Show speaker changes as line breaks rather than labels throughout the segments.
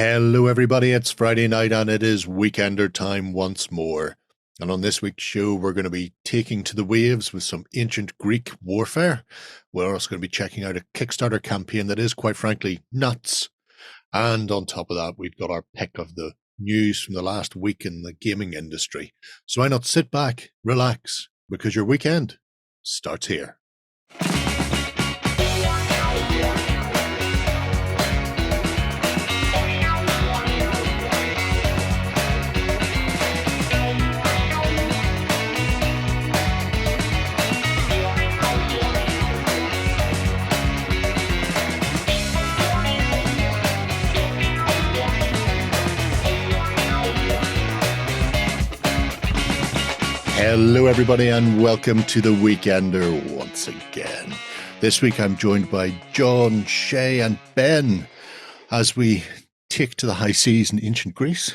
Hello everybody, it's Friday night and it is Weekender time once more. And on this week's show, we're going to be taking to the waves with some ancient Greek warfare. We're also going to be checking out a Kickstarter campaign that is, quite frankly, nuts. And on top of that, we've got our pick of the news from the last week in the gaming industry. So why not sit back, relax, because your weekend starts here. Hello everybody and welcome to the Weekender once again. This week I'm joined by John, Shay and Ben as we take to the high seas in ancient Greece.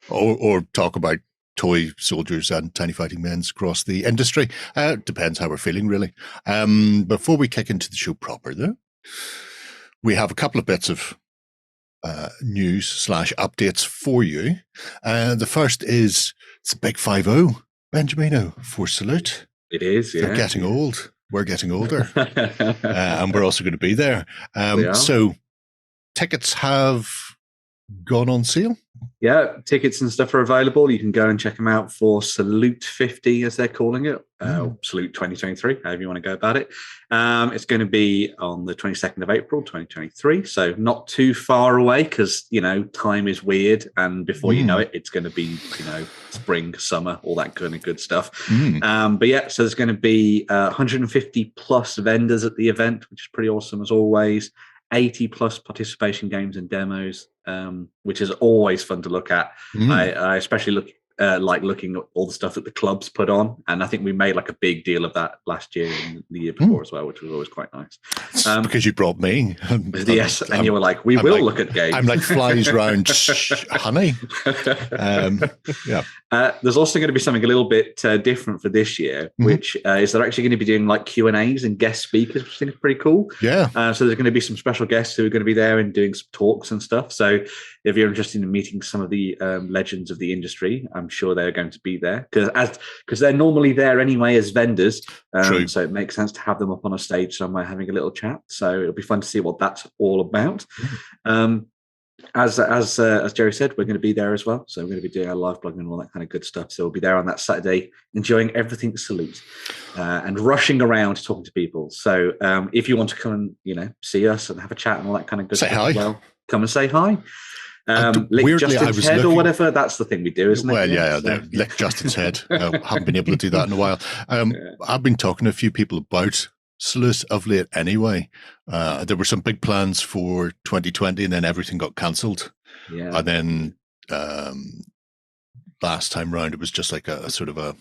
or talk about toy soldiers and tiny fighting men across the industry. Depends how we're feeling really. Before we kick into the show proper though, we have a couple of bits of news / updates for you. The first is it's a big 5-0, Benjamino, for Salute.
It is, yeah.
They're getting old. We're getting older. And we're also going to be there. So tickets have gone on sale.
Yeah, tickets and stuff are available. You can go and check them out for Salute 50, as they're calling it. Salute 2023, however you want to go about it. It's going to be on the 22nd of April, 2023. So not too far away because, time is weird. And before you know it, it's going to be, spring, summer, all that kind of good stuff. But yeah, so there's going to be 150 plus vendors at the event, which is pretty awesome as always. 80 plus participation games and demos, which is always fun to look at. I especially like looking at all the stuff that the clubs put on, and I think we made like a big deal of that last year and the year before as well, which was always quite nice.
Because you brought me.
Yes, and you were like, we will look at games.
I'm like flies round honey. Yeah.
There's also going to be something a little bit different for this year, which is they're actually going to be doing like Q&As and guest speakers, which I think is pretty cool.
Yeah.
So there's going to be some special guests who are going to be there and doing some talks and stuff. So if you're interested in meeting some of the legends of the industry, I'm sure they're going to be there because they're normally there anyway as vendors. So it makes sense to have them up on a stage somewhere having a little chat. So it'll be fun to see what that's all about. As Jerry said, we're going to be there as well. So we're going to be doing our live blogging and all that kind of good stuff. So we'll be there on that Saturday, enjoying everything Salute and rushing around talking to people. So if you want to come and see us and have a chat and all that kind of good stuff as well, come and say hi. Lick Justin's head or whatever, that's the thing we do, isn't it?
Well, yeah, lick Justin's head. Haven't been able to do that in a while. I've been talking to a few people about Salute of late anyway. There were some big plans for 2020 and then everything got cancelled. Yeah. And then last time round it was just like a sort of a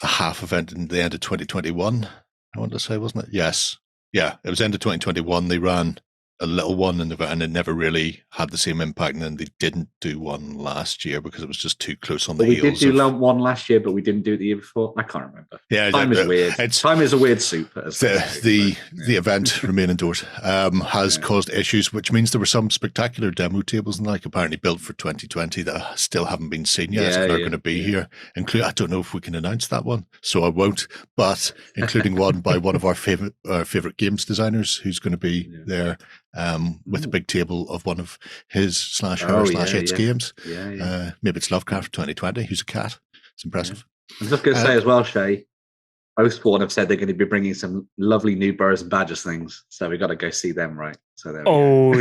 half event in the end of 2021, I want to say, wasn't it? Yes. Yeah, it was end of 2021. They ran a little one and it never really had the same impact, and then they didn't do one last year because it was just too close on the heels.
We did do one last year, but we didn't do it the year before. I can't remember.
Yeah,
time is weird. Time is a weird soup.
The event, remain indoors, has caused issues, which means there were some spectacular demo tables and like apparently built for 2020 that still haven't been seen yet. They're going to be here. I don't know if we can announce that one, so I won't. But including one by one of our favorite games designers, who's going to be there. With a big table of one of his /her/its games. Maybe it's Lovecraft 2020, who's a cat. It's impressive.
I was just going to say as well, Shay, Oathsworn have said they're going to be bringing some lovely new Burrows and Badgers things, so we've got to go see them, right? So there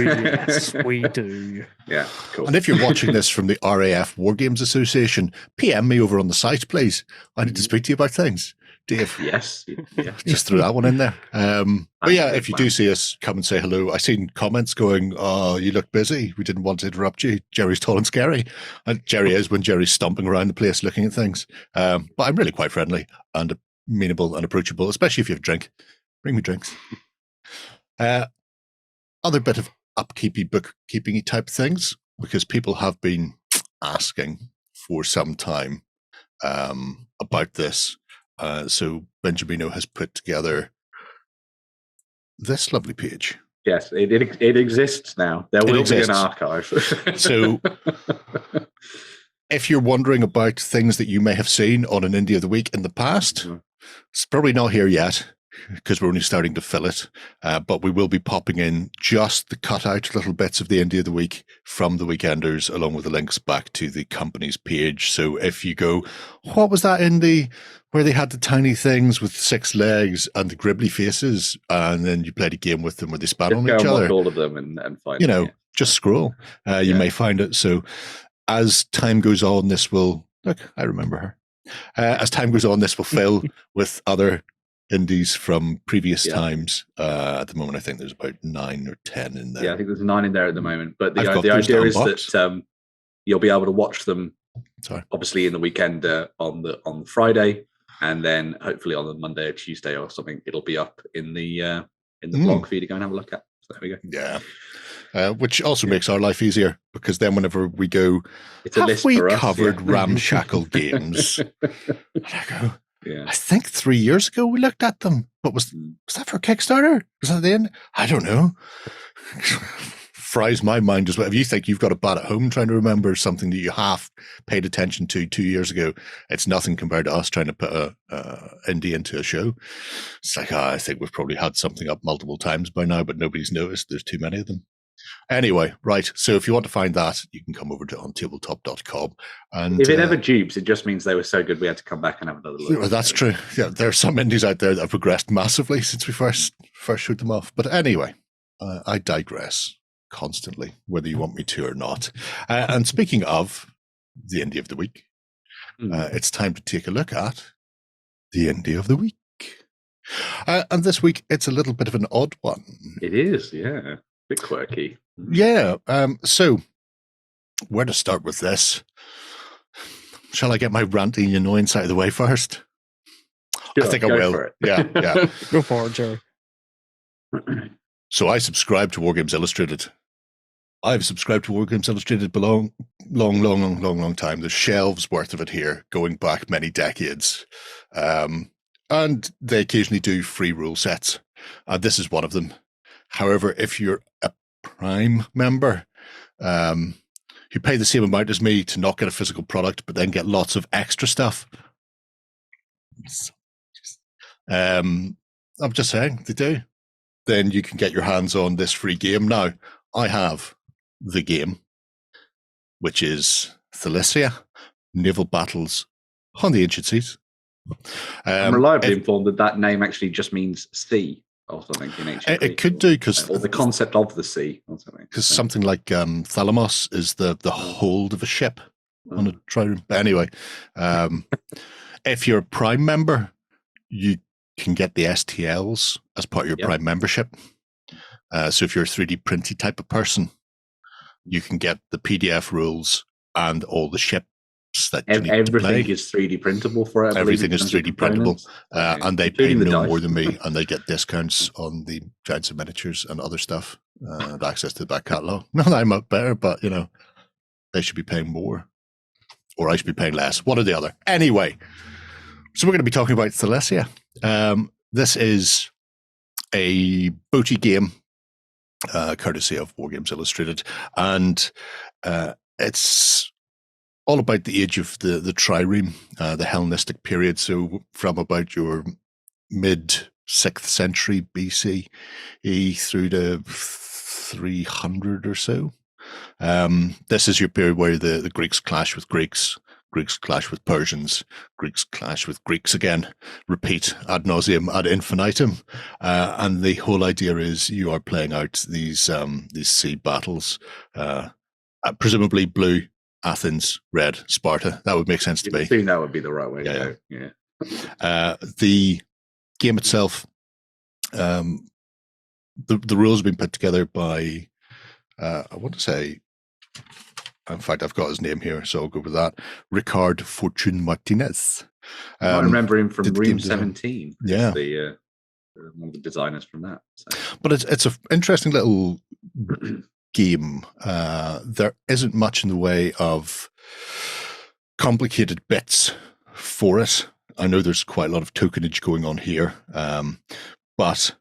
yes, we do.
Yeah, cool.
And if you're watching this from the RAF Wargames Association, PM me over on the site, please. I need to speak to you about things. Dave.
Yes. Yeah.
Just threw that one in there. But yeah, if you do see us, come and say hello. I've seen comments going, oh, you look busy. We didn't want to interrupt you. Jerry's tall and scary. And Jerry is when Jerry's stomping around the place looking at things. But I'm really quite friendly and amenable and approachable, especially if you have a drink. Bring me drinks. Other bit of upkeepy, bookkeeping type things, because people have been asking for some time about this. So Benjamino has put together this lovely page.
Yes, it exists now. There will be an archive.
So if you're wondering about things that you may have seen on an Indie of the Week in the past, it's probably not here yet because we're only starting to fill it. But we will be popping in just the cut-out little bits of the Indie of the Week from the Weekenders, along with the links back to the company's page. So if you go, what was that indie where they had the tiny things with 6 legs and the gribbly faces, and then you played a game with them where they spat on each other?
All of them and find
you know, them, just scroll. You may find it. So as time goes on, this will look. I remember her. As time goes on, this will fill with other indies from previous times. At the moment, I think there's about 9 or 10 in there.
Yeah, I think there's 9 in there at the moment. But the idea is that you'll be able to watch them. Obviously, in the weekend on the Friday, and then hopefully on the Monday or Tuesday or something, it'll be up in the blog for you to go and have a look at. So there we go.
Yeah. Which also makes our life easier, because then whenever we go,
it's a list
we
for us,
covered ramshackle games? And I go,
yeah.
I think 3 years ago we looked at them, but was that for Kickstarter? Was that the end? I don't know. Fries my mind as well. If you think you've got a bat at home trying to remember something that you half paid attention to 2 years ago, it's nothing compared to us trying to put a indie into a show. It's like, I think we've probably had something up multiple times by now, but nobody's noticed. There's too many of them. Anyway, right. So if you want to find that, you can come over to OnTableTop.com. And
if it ever dupes, it just means they were so good we had to come back and have another look.
Well, that's true. Yeah, there are some indies out there that have progressed massively since we first showed them off. But anyway, I digress constantly, whether you want me to or not. And speaking of the Indie of the Week, it's time to take a look at the Indie of the Week. And this week, it's a little bit of an odd one.
It is, yeah. A bit quirky.
Yeah. So where to start with this? Shall I get my ranty annoyance out of the way first?
Sure,
I think I will. Yeah.
Go for it, Jerry.
So I subscribe to Wargames Illustrated. I've subscribed to Wargames Illustrated for a long time. There's shelves worth of it here, going back many decades. And they occasionally do free rule sets. This is one of them. However, if you're a Prime member, you pay the same amount as me to not get a physical product, but then get lots of extra stuff. I'm just saying, they do. Then you can get your hands on this free game. Now, I have the game, which is Thalassa, Naval Battles on the Ancient Seas.
I'm reliably informed that name actually just means sea or something in ancient Greek.
It could do, because...
Or the concept of the sea or something.
Because something like Thalamos is the hold of a ship on a trireme. But anyway, if you're a Prime member, you can get the STLs as part of your Prime membership. So if you're a 3D printy type of person, you can get the PDF rules and all the ships that you need to play.
Everything is 3D printable for it.
Everything is 3D printable. And they pay no more than me, and they get discounts on the Giants of Miniatures and other stuff, and access to the back catalogue. Not that I'm up better, but, they should be paying more. Or I should be paying less. One or the other. Anyway, so we're going to be talking about Thalassa. This is a booty game, courtesy of Wargames Illustrated, and it's all about the age of the trireme, the Hellenistic period, so from about your mid-6th century BC through to 300 or so. This is your period where the Greeks clash with Greeks, Greeks clash with Persians, Greeks clash with Greeks again, repeat ad nauseum, ad infinitum. And the whole idea is you are playing out these sea battles, presumably blue, Athens, red, Sparta. That would make sense to me.
I think that would be the right way to go. Yeah.
The game itself, the rules have been put together by, I want to say, in fact, I've got his name here, so I'll go with that. Ricard Fortune Martinez.
I remember him from Room 17.
Yeah.
One of the designers from that. So.
But it's an interesting little game. There isn't much in the way of complicated bits for it. I know there's quite a lot of tokenage going on here, but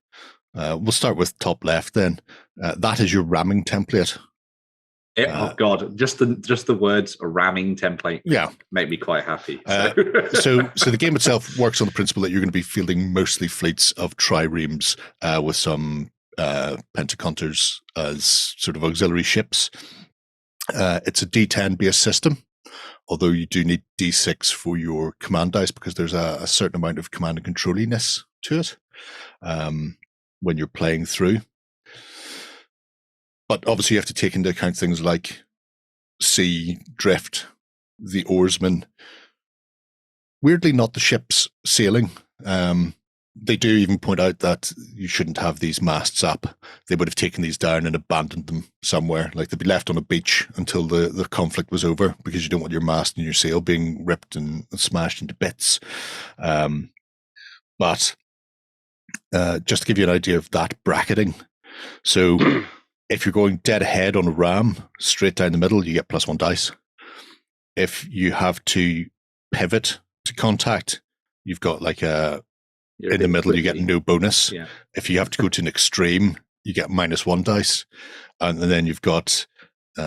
we'll start with top left then. that is your ramming template.
Oh God! Just the words "ramming template" make me quite happy.
So the game itself works on the principle that you're going to be fielding mostly fleets of triremes with some Pentaconters as sort of auxiliary ships. It's a D10 based system, although you do need D6 for your command dice because there's a certain amount of command and controlliness to it when you're playing through. But obviously you have to take into account things like sea, drift, the oarsmen. Weirdly, not the ships sailing. They do even point out that you shouldn't have these masts up. They would have taken these down and abandoned them somewhere. Like they'd be left on a beach until the conflict was over because you don't want your mast and your sail being ripped and smashed into bits. But just to give you an idea of that bracketing. So if you're going dead ahead on a ram, straight down the middle, you get +1 dice. If you have to pivot to contact, you've got like in the middle, you get no bonus.
Yeah.
If you have to go to an extreme, you get -1 dice. And then you've got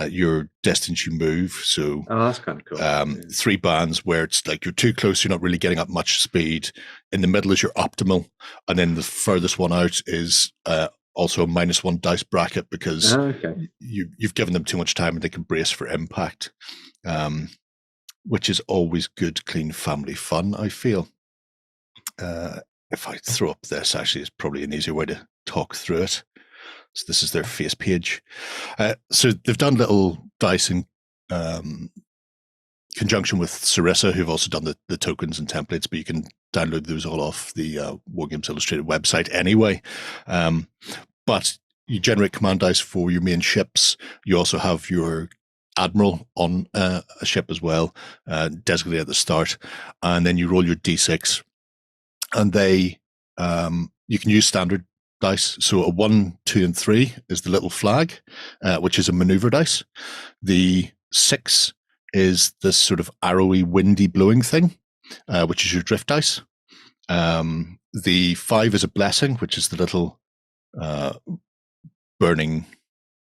your distance you move. So
that's kind of cool.
3 bands where it's like you're too close, you're not really getting up much speed. In the middle is your optimal. And then the furthest one out is also a -1 dice bracket because you've given them too much time and they can brace for impact, which is always good, clean family fun, I feel. If I throw up this, actually, it's probably an easier way to talk through it. So this is their face page. So they've done little dice in conjunction with Sarissa, who've also done the tokens and templates, but you can download those all off the Wargames Illustrated website anyway. But you generate command dice for your main ships. You also have your admiral on a ship as well, designated at the start. And then you roll your D6. And they, you can use standard dice. So a 1, 2, and 3 is the little flag, which is a maneuver dice. The 6 is this sort of arrowy, windy blowing thing, which is your drift dice. The 5 is a blessing, which is the little burning,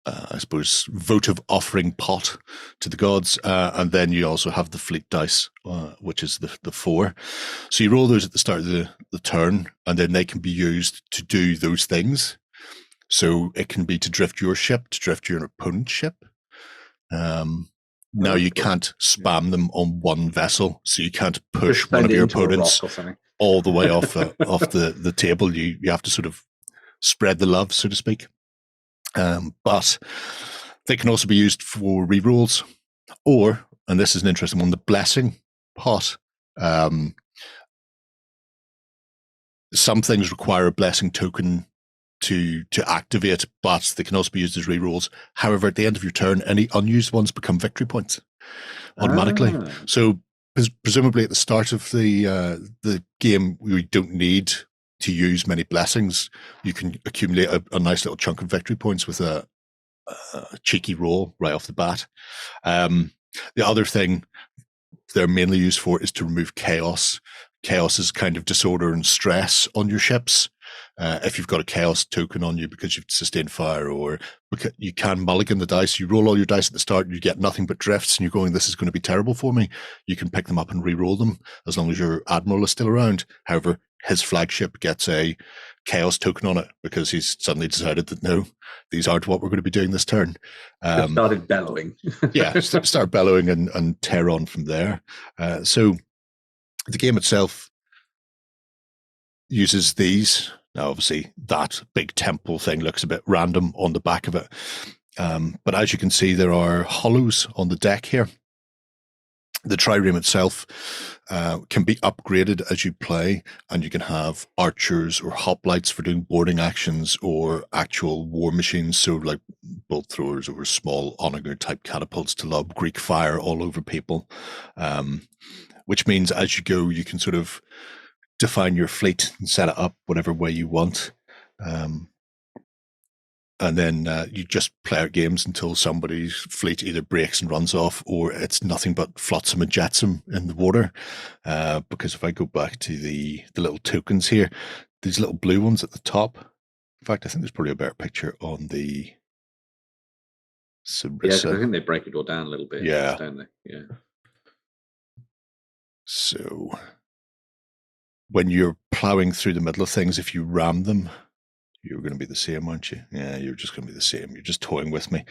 I suppose, votive offering pot to the gods. And then you also have the fleet dice, which is the 4. So you roll those at the start of the turn, and then they can be used to do those things. So it can be to drift your ship, to drift your opponent's ship. Now you can't spam them on one vessel, so you can't push one of your opponents all the way off the table. You have to sort of spread the love, so to speak. But they can also be used for rerolls, or, and this is an interesting one, the blessing pot. Some things require a blessing token to activate, but they can also be used as rerolls. However, at the end of your turn, any unused ones become victory points automatically. So presumably at the start of the game, we don't need to use many blessings. You can accumulate a nice little chunk of victory points with a cheeky roll right off the bat. The other thing they're mainly used for is to remove chaos. Chaos is kind of disorder and stress on your ships. If you've got a chaos token on you because you've sustained fire, or because you can mulligan the dice, you roll all your dice at the start, you get nothing but drifts, and you're going, this is going to be terrible for me. You can pick them up and re-roll them as long as your admiral is still around. However, his flagship gets a chaos token on it because he's suddenly decided that no, these aren't what we're going to be doing this turn.
Started bellowing.
Start bellowing and tear on from there. So the game itself uses these. Now, obviously, that big temple thing looks a bit random on the back of it. But as you can see, there are hollows on the deck here. The trireme itself can be upgraded as you play, and you can have archers or hoplites for doing boarding actions, or actual war machines, so like bolt throwers or small onager type catapults to lob Greek fire all over people. Which means as you go, you can sort of define your fleet and set it up whatever way you want. And then you just play out games until somebody's fleet either breaks and runs off, or it's nothing but flotsam and jetsam in the water. Because if I go back to the little tokens here, these little blue ones at the top, In fact, I think there's probably a better picture on the
Yeah, 'cause I
Sarissa.
think they break it all down a little bit.
Yeah.
Don't they? Yeah.
So when you're plowing through the middle of things, if you ram them, you're going to be the same, aren't you? Yeah, you're just going to be the same. You're just toying with me.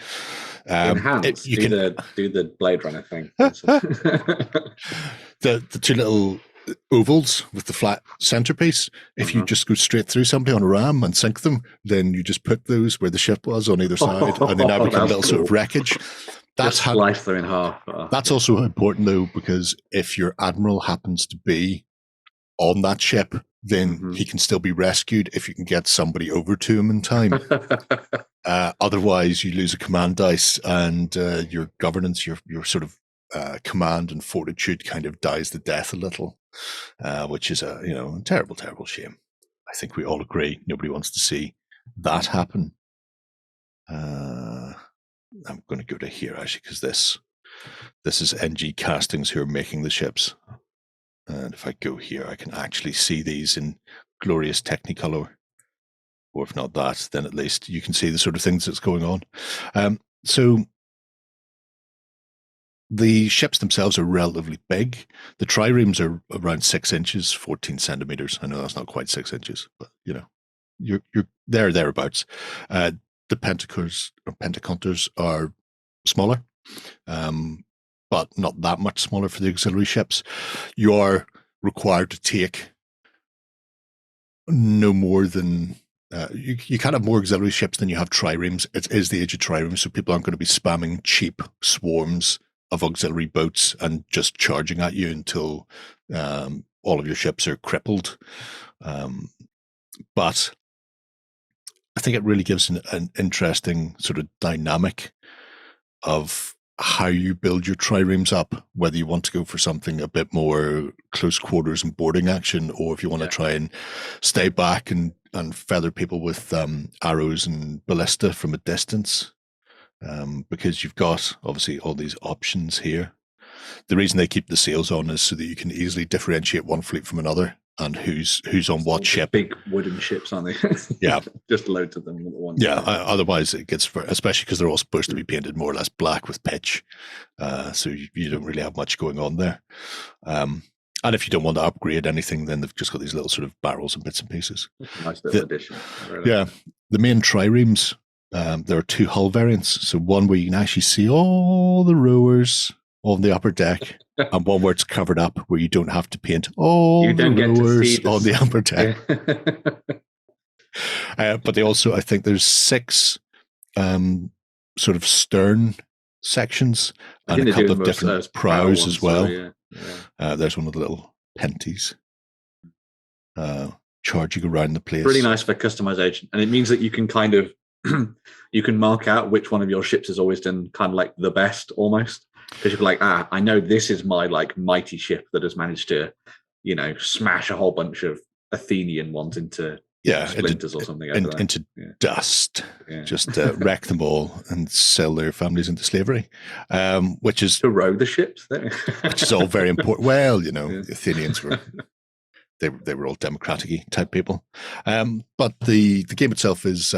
Enhance. Do the Blade Runner thing.
the two little ovals with the flat centerpiece. If you just go straight through somebody on a ram and sink them, then you just put those where the ship was on either side, and they now become little sort of wreckage. That's
how slice them in half.
That's also important though, because if your admiral happens to be on that ship, then he can still be rescued if you can get somebody over to him in time. Otherwise, you lose a command dice, and your governance, your sort of command and fortitude kind of dies the death a little, which is a terrible, terrible shame. I think we all agree. Nobody wants to see that happen. I'm going to go to here actually, because this is NG Castings who are making the ships. And if I go here, I can actually see these in glorious Technicolor. Or if not that, then at least you can see the sort of things that's going on. So the ships themselves are relatively big. The triremes are around 6 inches, 14 centimeters. I know that's not quite 6 inches, but you're thereabouts. The Pentaconters are smaller. But not that much smaller for the auxiliary ships. You are required to take no more than you can't have more auxiliary ships than you have triremes. It is the age of triremes, so people aren't going to be spamming cheap swarms of auxiliary boats and just charging at you until all of your ships are crippled. But I think it really gives an interesting sort of dynamic of how you build your triremes up, whether you want to go for something a bit more close quarters and boarding action, or if you want to try and stay back and feather people with arrows and ballista from a distance, because you've got obviously all these options here. The reason they keep the sails on is so that you can easily differentiate one fleet from another and who's on what ship.
Big wooden ships, aren't they?
Yeah.
Just loads of them at once.
Yeah, otherwise it gets, especially because they're all supposed to be painted more or less black with pitch. So you don't really have much going on there. And if you don't want to upgrade anything, then they've just got these little sort of barrels and bits and pieces.
Nice little addition.
Yeah. The main triremes, there are 2 hull variants. So one where you can actually see all the rowers on the upper deck, and one where it's covered up, where you don't have to paint all the rowers on the upper deck. But they also, I think there's 6 sort of stern sections and a couple of different prows as well. There's one of the little penties charging around the place.
Really nice for customization, and it means that you can kind of you can mark out which one of your ships has always done kind of like the best almost, because you're like, I know this is my like mighty ship that has managed to smash a whole bunch of Athenian ones into splinters or something
into dust. Just wreck them all and sell their families into slavery, which is
to row the ships
which is all very important. Well, the Athenians were they were all democratic-y type people, but the game itself is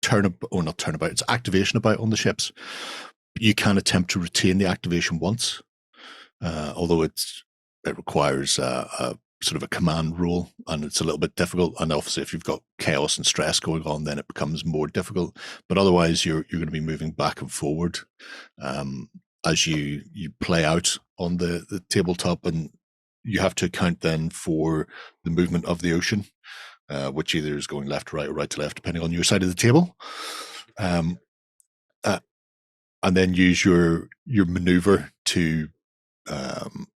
turnabout. It's activation about on the ships. You can attempt to retain the activation once, although it requires a sort of a command rule, and it's a little bit difficult. And obviously, if you've got chaos and stress going on, then it becomes more difficult. But otherwise, you're going to be moving back and forward as you play out on the tabletop, and you have to account then for the movement of the ocean, which either is going left to right or right to left, depending on your side of the table. And then use your maneuver to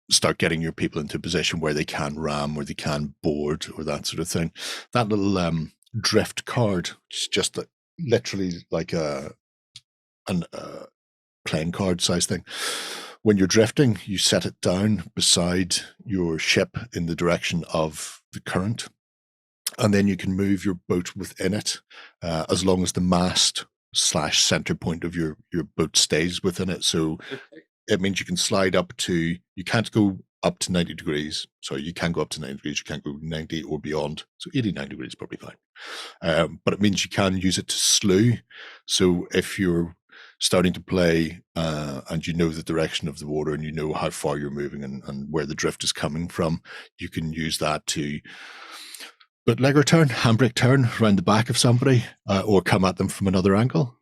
start getting your people into a position where they can ram or they can board or that sort of thing. That little drift card, which is just literally like a playing card size thing. When you're drifting, you set it down beside your ship in the direction of the current, and then you can move your boat within it as long as the mast / center point of your boat stays within it. So it means you can slide up to, you can't go up to 90 degrees. So you can go up to 90 degrees. You can't go 90 or beyond. So 89 degrees is probably fine. But it means you can use it to slew. So if you're starting to play and you know the direction of the water and you know how far you're moving and where the drift is coming from, you can use that to bootlegger turn, handbrake turn around the back of somebody or come at them from another angle.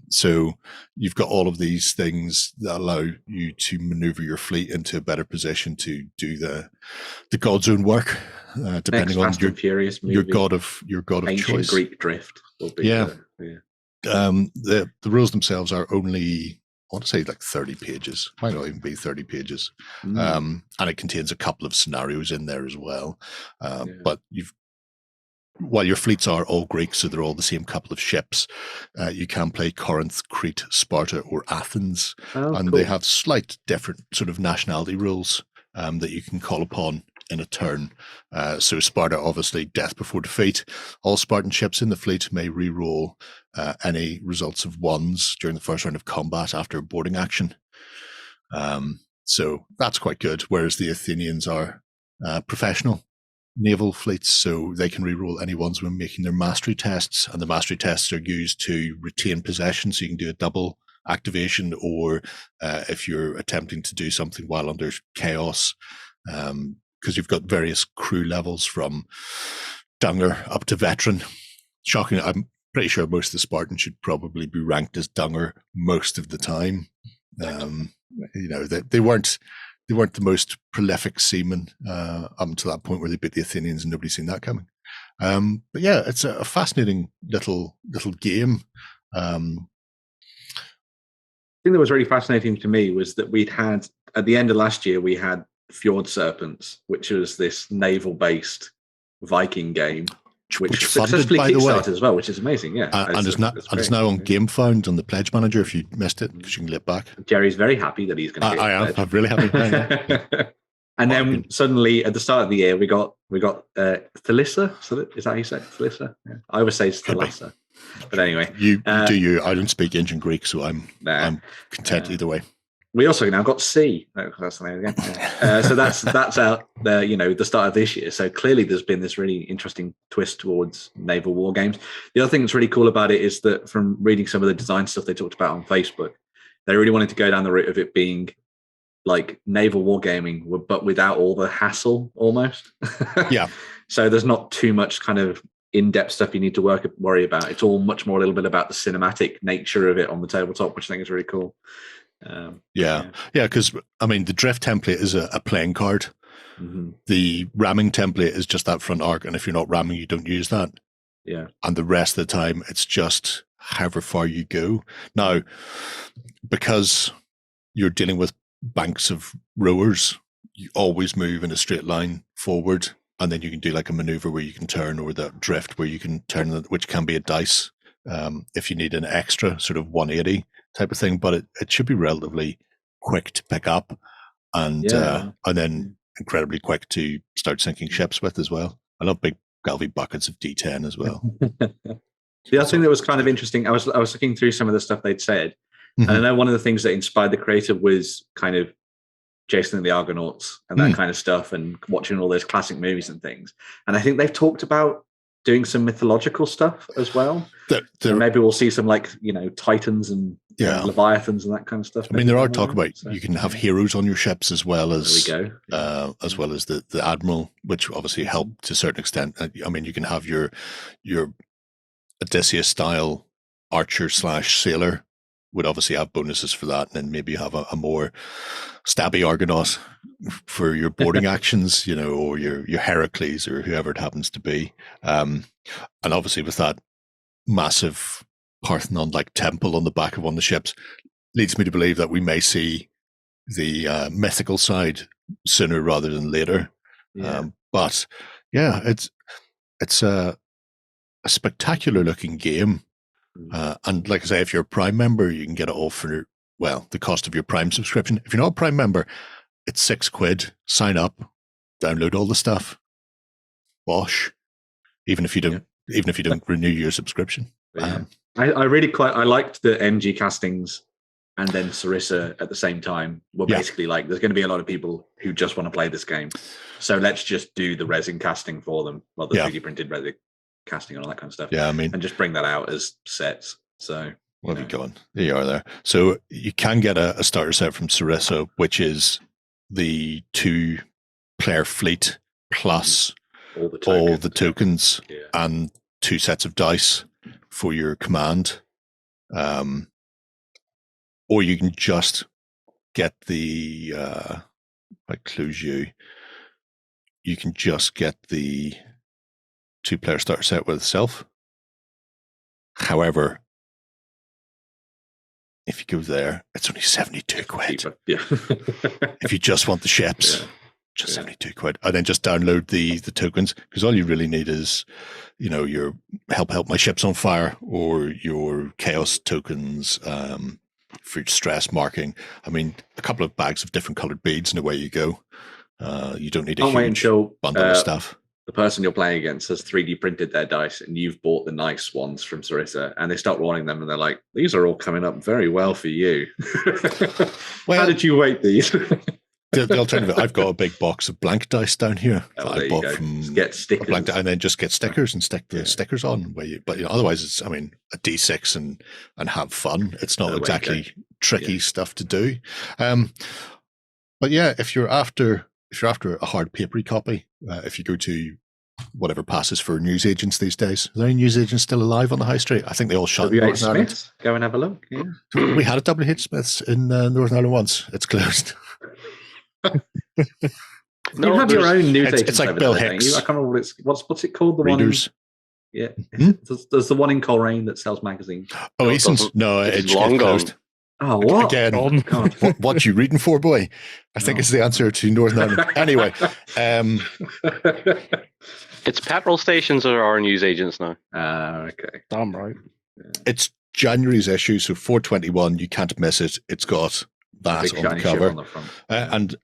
So you've got all of these things that allow you to maneuver your fleet into a better position to do the God's own work, depending on your god of
ancient
choice.
Greek drift. Will be
the rules themselves are only, I want to say, like 30 pages. Might not even be 30 pages. And it contains a couple of scenarios in there as well. But while your fleets are all Greek, so they're all the same couple of ships, you can play Corinth, Crete, Sparta, or Athens. And cool. They have slight different sort of nationality rules that you can call upon in a turn. So Sparta, obviously, death before defeat. All Spartan ships in the fleet may re-roll any results of ones during the first round of combat after a boarding action. So that's quite good, whereas the Athenians are professional naval fleets, so they can re-roll any ones when making their mastery tests, and the mastery tests are used to retain possession, so you can do a double activation, or if you're attempting to do something while under chaos, because you've got various crew levels from Dunger up to veteran. Shocking, I'm pretty sure most of the Spartans should probably be ranked as Dunger most of the time. They weren't the most prolific seamen up until that point where they beat the Athenians, and nobody's seen that coming. But yeah, it's a fascinating little game.
The thing that was really fascinating to me was that we'd had, at the end of last year, we had Fjord Serpents, which was this naval-based Viking game, which successfully kickstarted as well, which is amazing. Yeah,
and it's now on GameFound on the Pledge Manager if you missed it, because you can get it back.
Jerry's very happy that he's going to.
I am. I'm really happy.
And then suddenly, at the start of the year, we got Thalassa. Is that how you say it? Thalassa? Yeah. I always say it's Thalassa. But anyway,
you do you. I don't speak ancient Greek, so I'm content either way.
We also now got C. That's the name again. Yeah. So that's out there, the start of this year. So clearly there's been this really interesting twist towards naval war games. The other thing that's really cool about it is that from reading some of the design stuff they talked about on Facebook, they really wanted to go down the route of it being like naval wargaming, but without all the hassle almost.
Yeah.
So there's not too much kind of in-depth stuff you need to worry about. It's all much more a little bit about the cinematic nature of it on the tabletop, which I think is really cool.
Because I mean the drift template is a playing card. Mm-hmm. The ramming template is just that front arc, and if you're not ramming, you don't use that.
Yeah,
and the rest of the time it's just however far you go. Now, because you're dealing with banks of rowers, you always move in a straight line forward, and then you can do like a maneuver where you can turn, or the drift where you can turn, which can be a dice if you need an extra sort of 180 type of thing, but it should be relatively quick to pick up and then incredibly quick to start sinking ships with as well. I love big Galvy buckets of D10 as well.
The other thing that was kind of interesting, I was looking through some of the stuff they'd said, and I know one of the things that inspired the creator was kind of Jason and the Argonauts and that kind of stuff, and watching all those classic movies and things. And I think they've talked about doing some mythological stuff as well. So maybe we'll see some Titans and Leviathans and that kind of stuff.
I mean, there are talk about you can have heroes on your ships as well as as well as the admiral, which obviously help to a certain extent. I mean, you can have your Odysseus style archer / sailor would obviously have bonuses for that, and then maybe have a more stabby Argonaut for your boarding actions, or your Heracles or whoever it happens to be. And obviously with that massive Parthenon-like temple on the back of one of the ships, leads me to believe that we may see the mythical side sooner rather than later. But yeah, it's a spectacular looking game. And like I say, if you're a Prime member, you can get it all for, the cost of your Prime subscription. If you're not a Prime member, it's £6. Sign up, download all the stuff. Bosh. Even if you don't renew your subscription.
I really I liked the MG Castings and then Sarissa at the same time were basically like, there's going to be a lot of people who just want to play this game. So let's just do the resin casting for them. Well, the 3D printed resin casting and all that kind of stuff.
Yeah, I mean,
and just bring that out as sets. So
where have you gone? There you are there. So you can get a starter set from Sarissa, which is the 2-player fleet plus all the tokens and 2 sets of dice for your command. Or you can just get the if I close you can just get the 2-player starter set with itself. However, if you go there, it's only 72 quid.
Yeah.
If you just want the ships, just 72 quid. And then just download the tokens, because all you really need is, your help my ships on fire, or your chaos tokens, for stress marking. I mean, a couple of bags of different colored beads and away you go. You don't need a huge bundle of stuff.
The person you're playing against has 3D printed their dice, and you've bought the nice ones from Sarissa, and they start rolling them, and they're like, "These are all coming up very well for you." How did you weight these?
The alternative, I've got a big box of blank dice down here
that
I bought from
just get stickers,
and then just get stickers and stick the stickers on. But otherwise, it's a D6 and have fun. It's not exactly tricky stuff to do. But yeah, if you're after a hard papery copy, if you go to whatever passes for newsagents these days, are there any newsagents still alive on the high street? I think they all shut.
W.H. Smiths, go and have a look. Yeah.
We had a W.H. Smiths in Northern Ireland once. It's closed.
You have your own newsagent.
It's like Bill Hicks.
I can't remember what's it called. The
Readers.
One. There's the one in Coleraine that sells magazines.
Oh, Eason's. No, it's long closed.
Oh, what?
Again, what you reading for, boy? I think it's the answer to Northern Ireland. Anyway.
It's petrol stations or our newsagents now.
Okay.
Damn right.
It's January's issue, so 421, you can't miss it. It's got that on the cover. And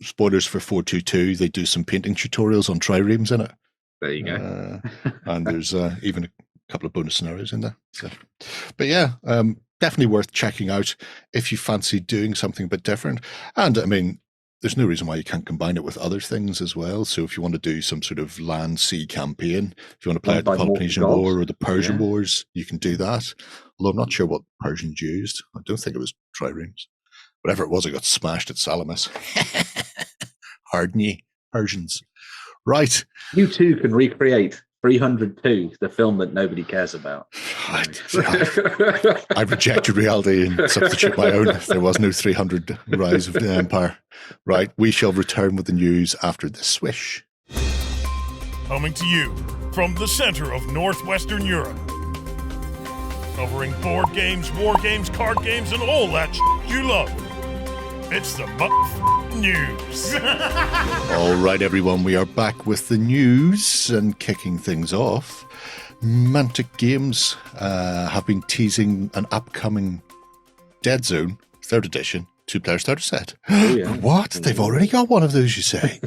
spoilers for 422, they do some painting tutorials on triremes in it.
There you go.
And there's even a couple of bonus scenarios in there. So, but yeah, definitely worth checking out if you fancy doing something a bit different. And I mean, there's no reason why you can't combine it with other things as well. So if you want to do some sort of land-sea campaign, if you want to play out the Peloponnesian War or the Persian Wars, you can do that. Although I'm not sure what Persians used. I don't think it was triremes. Whatever it was, it got smashed at Salamis. Hardney Persians. Right.
You too can recreate 302, the film that nobody cares about.
I rejected reality and substitute my own. There was no 300 Rise of the Empire. Right. We shall return with the news after this swish.
Coming to you from the center of Northwestern Europe. Covering board games, war games, card games, and all that you love. It's the news.
All right, everyone, we are back with the news and kicking things off. Mantic Games have been teasing an upcoming Deadzone 3rd edition 2-player starter set.
Oh, yeah.
What? They've already got one of those, you say?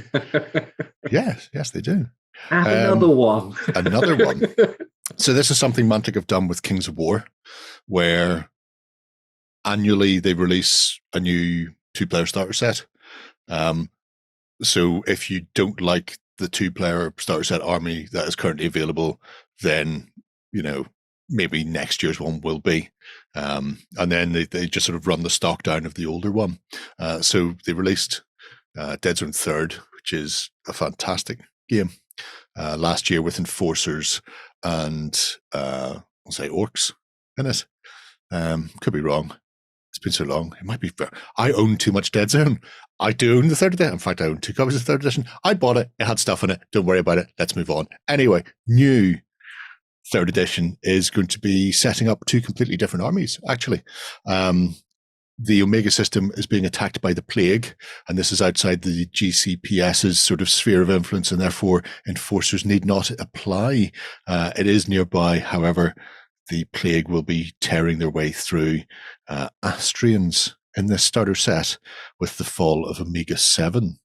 Yes, they do.
Another one.
Another one. So this is something Mantic have done with Kings of War, where annually they release a new 2-player starter set. So if you don't like the 2-player starter set army that is currently available, then, maybe next year's one will be. And then they just sort of run the stock down of the older one. So they released Deadzone 3rd, which is a fantastic game. Last year with Enforcers and, I'll say orcs in it. Could be wrong. It's been so long. It might be. I own too much Deadzone. I do own the 3rd edition. In fact, I own 2 copies of the 3rd edition. I bought it. It had stuff in it. Don't worry about it. Let's move on. Anyway, new 3rd edition is going to be setting up 2 completely different armies, actually. The Omega system is being attacked by the Plague, and this is outside the GCPS's sort of sphere of influence, and therefore Enforcers need not apply. It is nearby, however. The Plague will be tearing their way through Asterians in this starter set with the fall of Omega 7.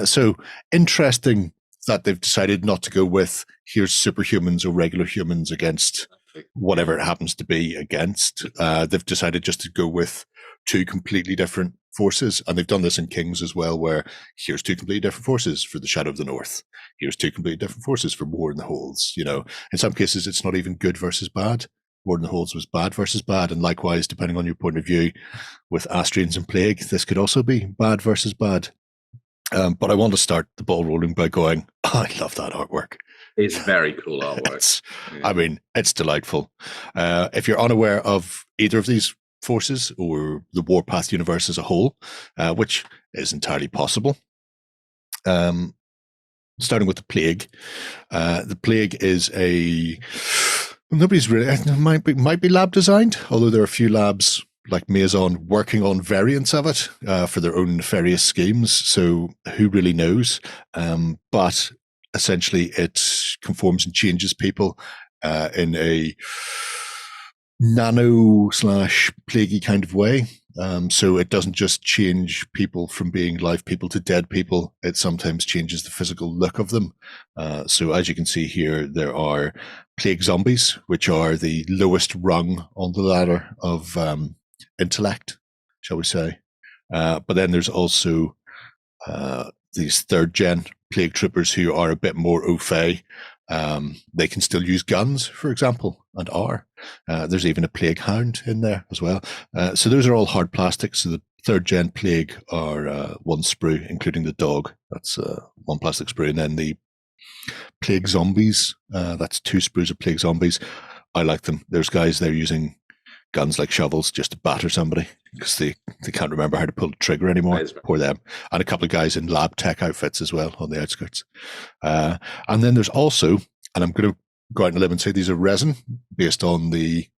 So interesting that they've decided not to go with here's superhumans or regular humans against whatever it happens to be against. They've decided just to go with two completely different forces, and they've done this in Kings as well, where here's two completely different forces for the Shadow of the North. Here's two completely different forces for War in the Holds. You know, in some cases, it's not even good versus bad. War in the Holds was bad versus bad, and likewise, depending on your point of view, with Asterians and Plague, this could also be bad versus bad. But I want to start the ball rolling by going, I love that artwork.
It's very cool artwork.
I mean, it's delightful. If you're unaware of either of these forces or the WarPath universe as a whole, which is entirely possible, starting with the Plague. The Plague is nobody's really, it might be lab designed, although there are a few labs like Maison working on variants of it for their own nefarious schemes. So who really knows? But essentially it conforms and changes people in a nano/plaguey kind of way. So it doesn't just change people from being live people to dead people. It sometimes changes the physical look of them. So as you can see here, there are plague zombies, which are the lowest rung on the ladder of intellect, shall we say. But then there's also these third gen plague troopers who are a bit more au fait. They can still use guns, for example, and are. There's even a plague hound in there as well. So those are all hard plastic. So the third gen plague are one sprue, including the dog. That's one plastic sprue. And then the plague zombies, that's two sprues of plague zombies. I like them. There's guys there using guns like shovels just to batter somebody because they can't remember how to pull the trigger anymore. Poor them. And a couple of guys in lab tech outfits as well on the outskirts. And then there's also, and I'm going to go out on a limb and say these are resin based on it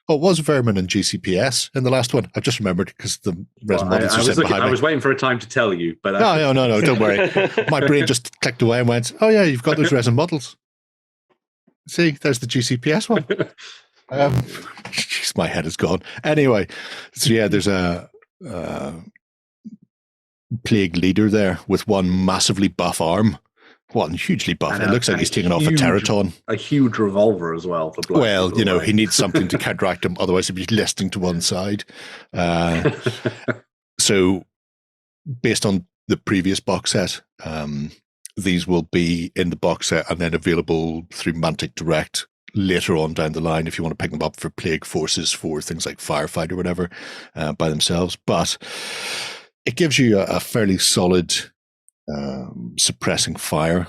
was Vermin and GCPS in the last one. I've just remembered because the resin models are sitting behind me.
I was waiting for a time to tell you, but
no, don't worry. My brain just clicked away and went, oh yeah, you've got those resin models. See, there's the GCPS one. My head is gone. Anyway, so yeah, there's a plague leader there with one massively buff arm. One hugely buff. It looks like he's taken off a Teraton.
A huge revolver as well.
Well, you know, he needs something to counteract him, otherwise he'd be listing to one side. So, based on the previous box set, these will be in the box set and then available through Mantic Direct later on down the line if you want to pick them up for plague forces for things like Firefight or whatever by themselves. But it gives you a fairly solid suppressing fire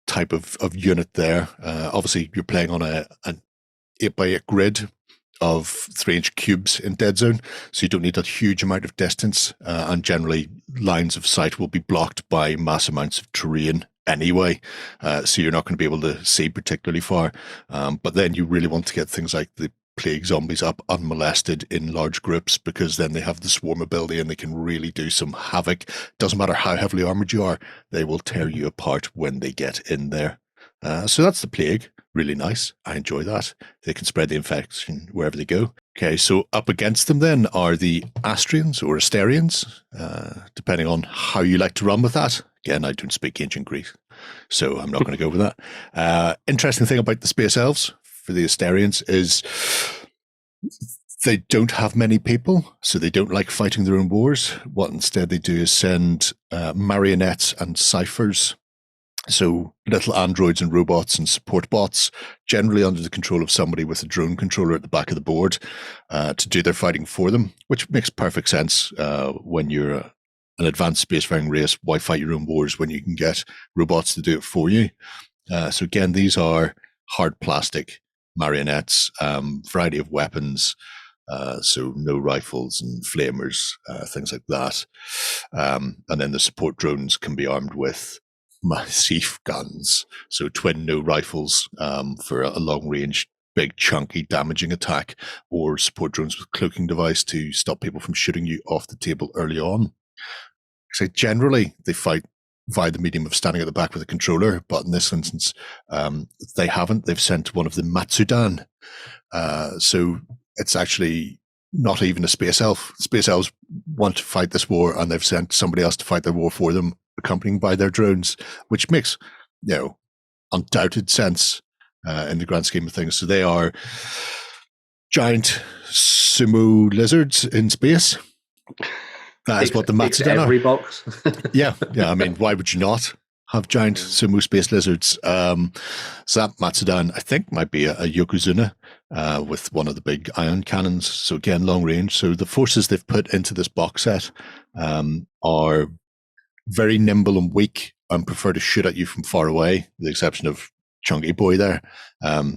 type of unit there. Obviously, you're playing on an 8x8 grid of 3-inch cubes in Deadzone, so you don't need that huge amount of distance, and generally lines of sight will be blocked by mass amounts of terrain anyway, so you're not going to be able to see particularly far. But then you really want to get things like the plague zombies up unmolested in large groups, because then they have the swarm ability and they can really do some havoc. Doesn't matter how heavily armored you are, they will tear you apart when they get in there. So that's the plague. Really nice. I enjoy that. They can spread the infection wherever they go. Okay, so up against them then are the Asterians or Asterians, depending on how you like to run with that. Again, I don't speak ancient Greek, so I'm not going to go with that. Interesting thing about the Space Elves for the Asterians is they don't have many people, so they don't like fighting their own wars. What instead they do is send marionettes and ciphers. So little androids and robots and support bots, generally under the control of somebody with a drone controller at the back of the board, to do their fighting for them, which makes perfect sense when you're an advanced spacefaring race. Why fight your own wars when you can get robots to do it for you? So again, these are hard plastic marionettes, variety of weapons, so no rifles and flamers, things like that. And then the support drones can be armed with massive guns, so twin no rifles for a long range, big chunky damaging attack, or support drones with cloaking device to stop people from shooting you off the table early on. So generally they fight via the medium of standing at the back with a controller, but in this instance they haven't. They've sent one of the Matsudan, so it's actually not even a space elf. Space elves want to fight this war, and they've sent somebody else to fight their war for them, accompanied by their drones, which makes, undoubted sense in the grand scheme of things. So they are giant sumo lizards in space. That is what the Matsudan
every
are.
box.
Yeah. I mean, why would you not have giant sumo space lizards? So that Matsudan, I think, might be a Yokozuna with one of the big ion cannons. So again, long range. So the forces they've put into this box set are very nimble and weak and prefer to shoot at you from far away, with the exception of Chunky Boy there.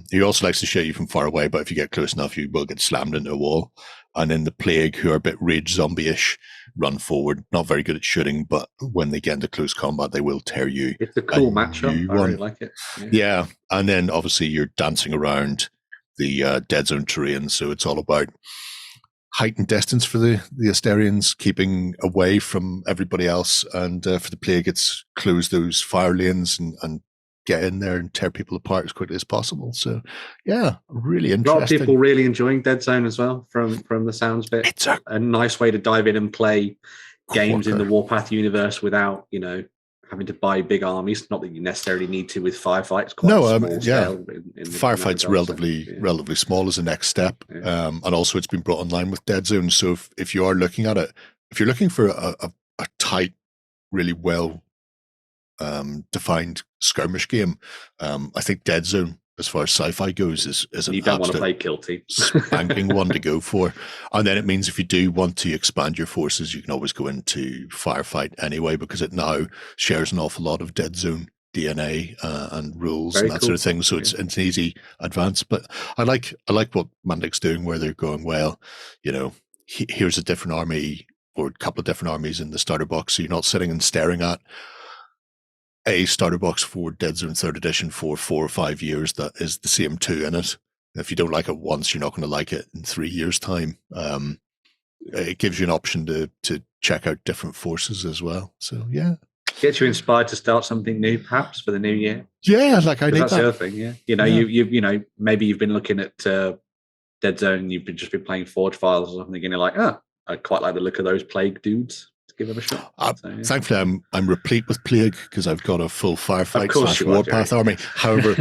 He also likes to shoot you from far away, but if you get close enough, you will get slammed into a wall. And then the Plague, who are a bit rage zombie-ish, run forward. Not very good at shooting, but when they get into close combat, they will tear you.
It's a cool matchup. I really like it.
Yeah. And then obviously you're dancing around the Deadzone terrain, so it's all about height and distance for the Asterians, keeping away from everybody else, and for the Plague, it's close those fire lanes and get in there and tear people apart as quickly as possible. So, yeah, really interesting.
A lot of people really enjoying Deadzone as well, from the sounds bit. It's a nice way to dive in and play games in the WarPath universe without, having to buy big armies. Not that you necessarily need to with firefights.
Firefights relatively small as a next step, and also it's been brought online with Deadzone. So if you are looking at it, if you're looking for a tight, really well defined skirmish game, I think Deadzone, as far as Sci-Fi goes, is an
you don't want to play Kill Team.
spanking one to go for. And then it means if you do want to expand your forces, you can always go into Firefight anyway, because it now shares an awful lot of Deadzone DNA and rules and that sort of thing. So it's an easy advance. But I like what Mantic's doing, where they're going, well, here's a different army or a couple of different armies in the starter box. So you're not sitting and staring at a starter box for Deadzone 3rd edition for 4 or 5 years that is the same 2 in it. If you don't like it once, you're not going to like it in 3 years' time. It gives you an option to check out different forces as well. So, yeah.
Gets you inspired to start something new, perhaps, for the new year.
Yeah, like I need
that's
that.
The other thing, yeah. Maybe you've been looking at Deadzone and you've just been playing Forge Files or something, and you're like, I quite like the look of those Plague dudes. Give them a shot.
Thankfully, I'm replete with Plague because I've got a full Firefight / WarPath army. However,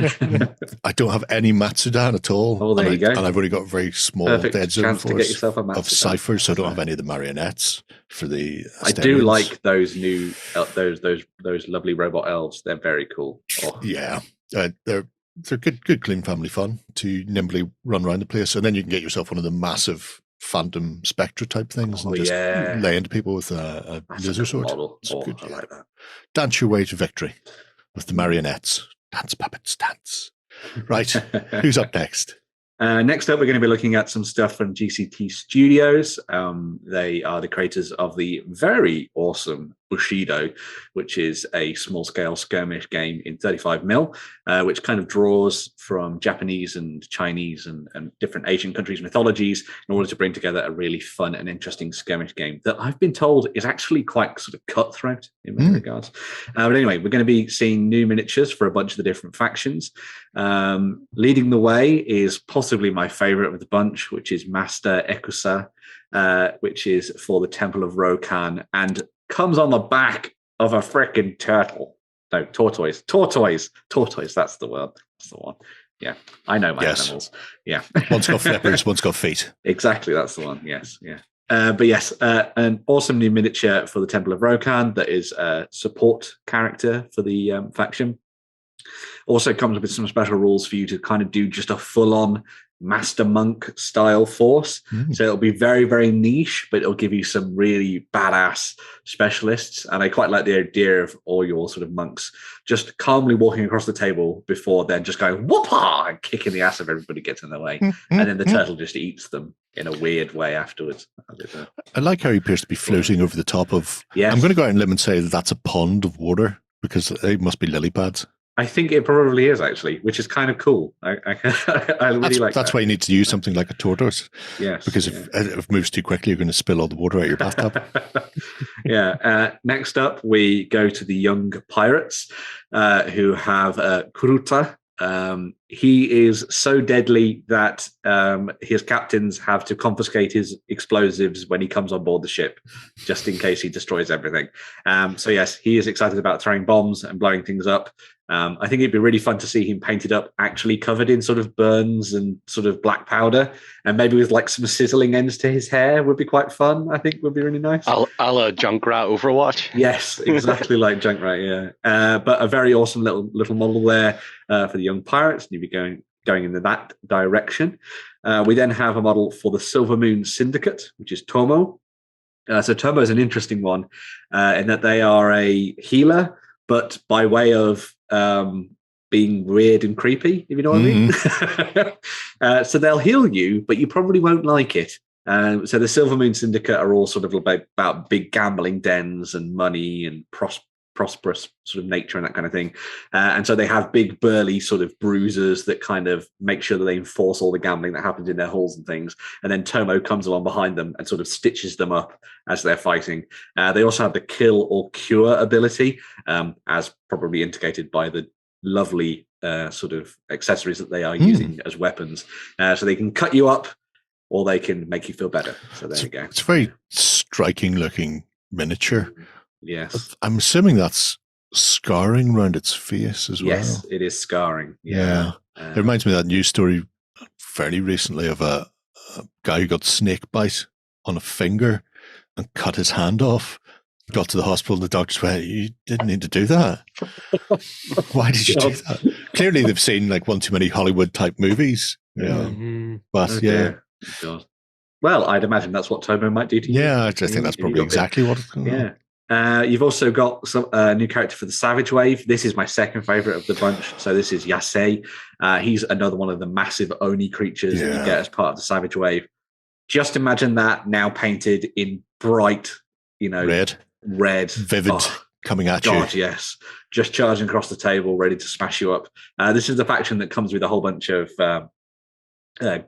I don't have any Matsudan at all.
Oh, there you go.
And I've only got a very small Deadzone force of ciphers, so I don't have any of the marionettes for the Asterians.
I do like those new, those lovely robot elves. They're very cool. Oh.
Yeah, they're good, clean family fun to nimbly run around the place, and then you can get yourself one of the massive Phantom Spectra type things and just lay into people with a laser sword. Good,
I like that.
Dance your way to victory with the marionettes. Dance, puppets, dance. Right, who's up next?
Next up, we're going to be looking at some stuff from GCT Studios. They are the creators of the very awesome Bushido, which is a small-scale skirmish game in 35mm, which kind of draws from Japanese and Chinese and different Asian countries' mythologies in order to bring together a really fun and interesting skirmish game that I've been told is actually quite sort of cutthroat in many regards. But anyway, we're going to be seeing new miniatures for a bunch of the different factions. Leading the way is possibly my favorite of the bunch, which is Master Ekusa, which is for the Temple of Rokan and comes on the back of a frickin' turtle. No, tortoise. That's the word. That's the one. Yeah, I know my animals. Yeah.
One's got flippers, one's got feet.
Exactly, that's the one. Yes, yeah. But yes, an awesome new miniature for the Temple of Rokan that is a support character for the faction. Also comes with some special rules for you to kind of do just a full-on Master Monk style force. So it'll be very, very niche, but it'll give you some really badass specialists. And I quite like the idea of all your sort of monks just calmly walking across the table before then just going whoopah and kicking the ass of everybody gets in their way. And then the turtle just eats them in a weird way afterwards.
I like how he appears to be floating over the top of... Yes. I'm going to go out on a limb and say that that's a pond of water because they must be lily pads.
I think it probably is, actually, which is kind of cool. I really like that.
That's why you need to use something like a tortoise.
Yes.
Because if it moves too quickly, you're going to spill all the water out your bathtub.
Yeah. Next up, we go to the young pirates who have Kuruta. He is so deadly that his captains have to confiscate his explosives when he comes on board the ship, just in case he destroys everything. So yes, he is excited about throwing bombs and blowing things up. I think it'd be really fun to see him painted up, actually covered in sort of burns and sort of black powder, and maybe with like some sizzling ends to his hair would be quite fun. I think would be really nice.
A la Junkrat Overwatch.
Yes, exactly like Junkrat, yeah. But a very awesome little model there for the young pirates, and you'd be going in that direction. We then have a model for the Silver Moon Syndicate, which is Tomo. So Tomo is an interesting one in that they are a healer, but by way of being weird and creepy, if you know what I mean. So they'll heal you, but you probably won't like it. So the Silver Moon Syndicate are all sort of about big gambling dens and money and prosperous sort of nature and that kind of thing. And so they have big burly sort of bruisers that kind of make sure that they enforce all the gambling that happens in their halls and things. And then Tomo comes along behind them and sort of stitches them up as they're fighting. They also have the kill or cure ability, as probably indicated by the lovely sort of accessories that they are using as weapons. So they can cut you up or they can make you feel better. So there you go.
It's a very striking looking miniature.
Yes.
I'm assuming that's scarring around its face as well.
Yes, it is scarring.
Yeah. It reminds me of that news story fairly recently of a guy who got snake bite on a finger and cut his hand off. Got to the hospital and the doctors went, you didn't need to do that. Why did you do that? Clearly they've seen like one too many Hollywood type movies. But God. Well, I'd imagine that's what Tomo might do to you. Yeah, I just think that's probably exactly what it's going on.
You've also got some new character for the Savage Wave. This is my second favorite of the bunch. So this is Yasei. He's another one of the massive Oni creatures that you get as part of the Savage Wave. Just imagine that now painted in bright, red,
vivid, coming at you.
God, yes. Just charging across the table, ready to smash you up. This is the faction that comes with a whole bunch of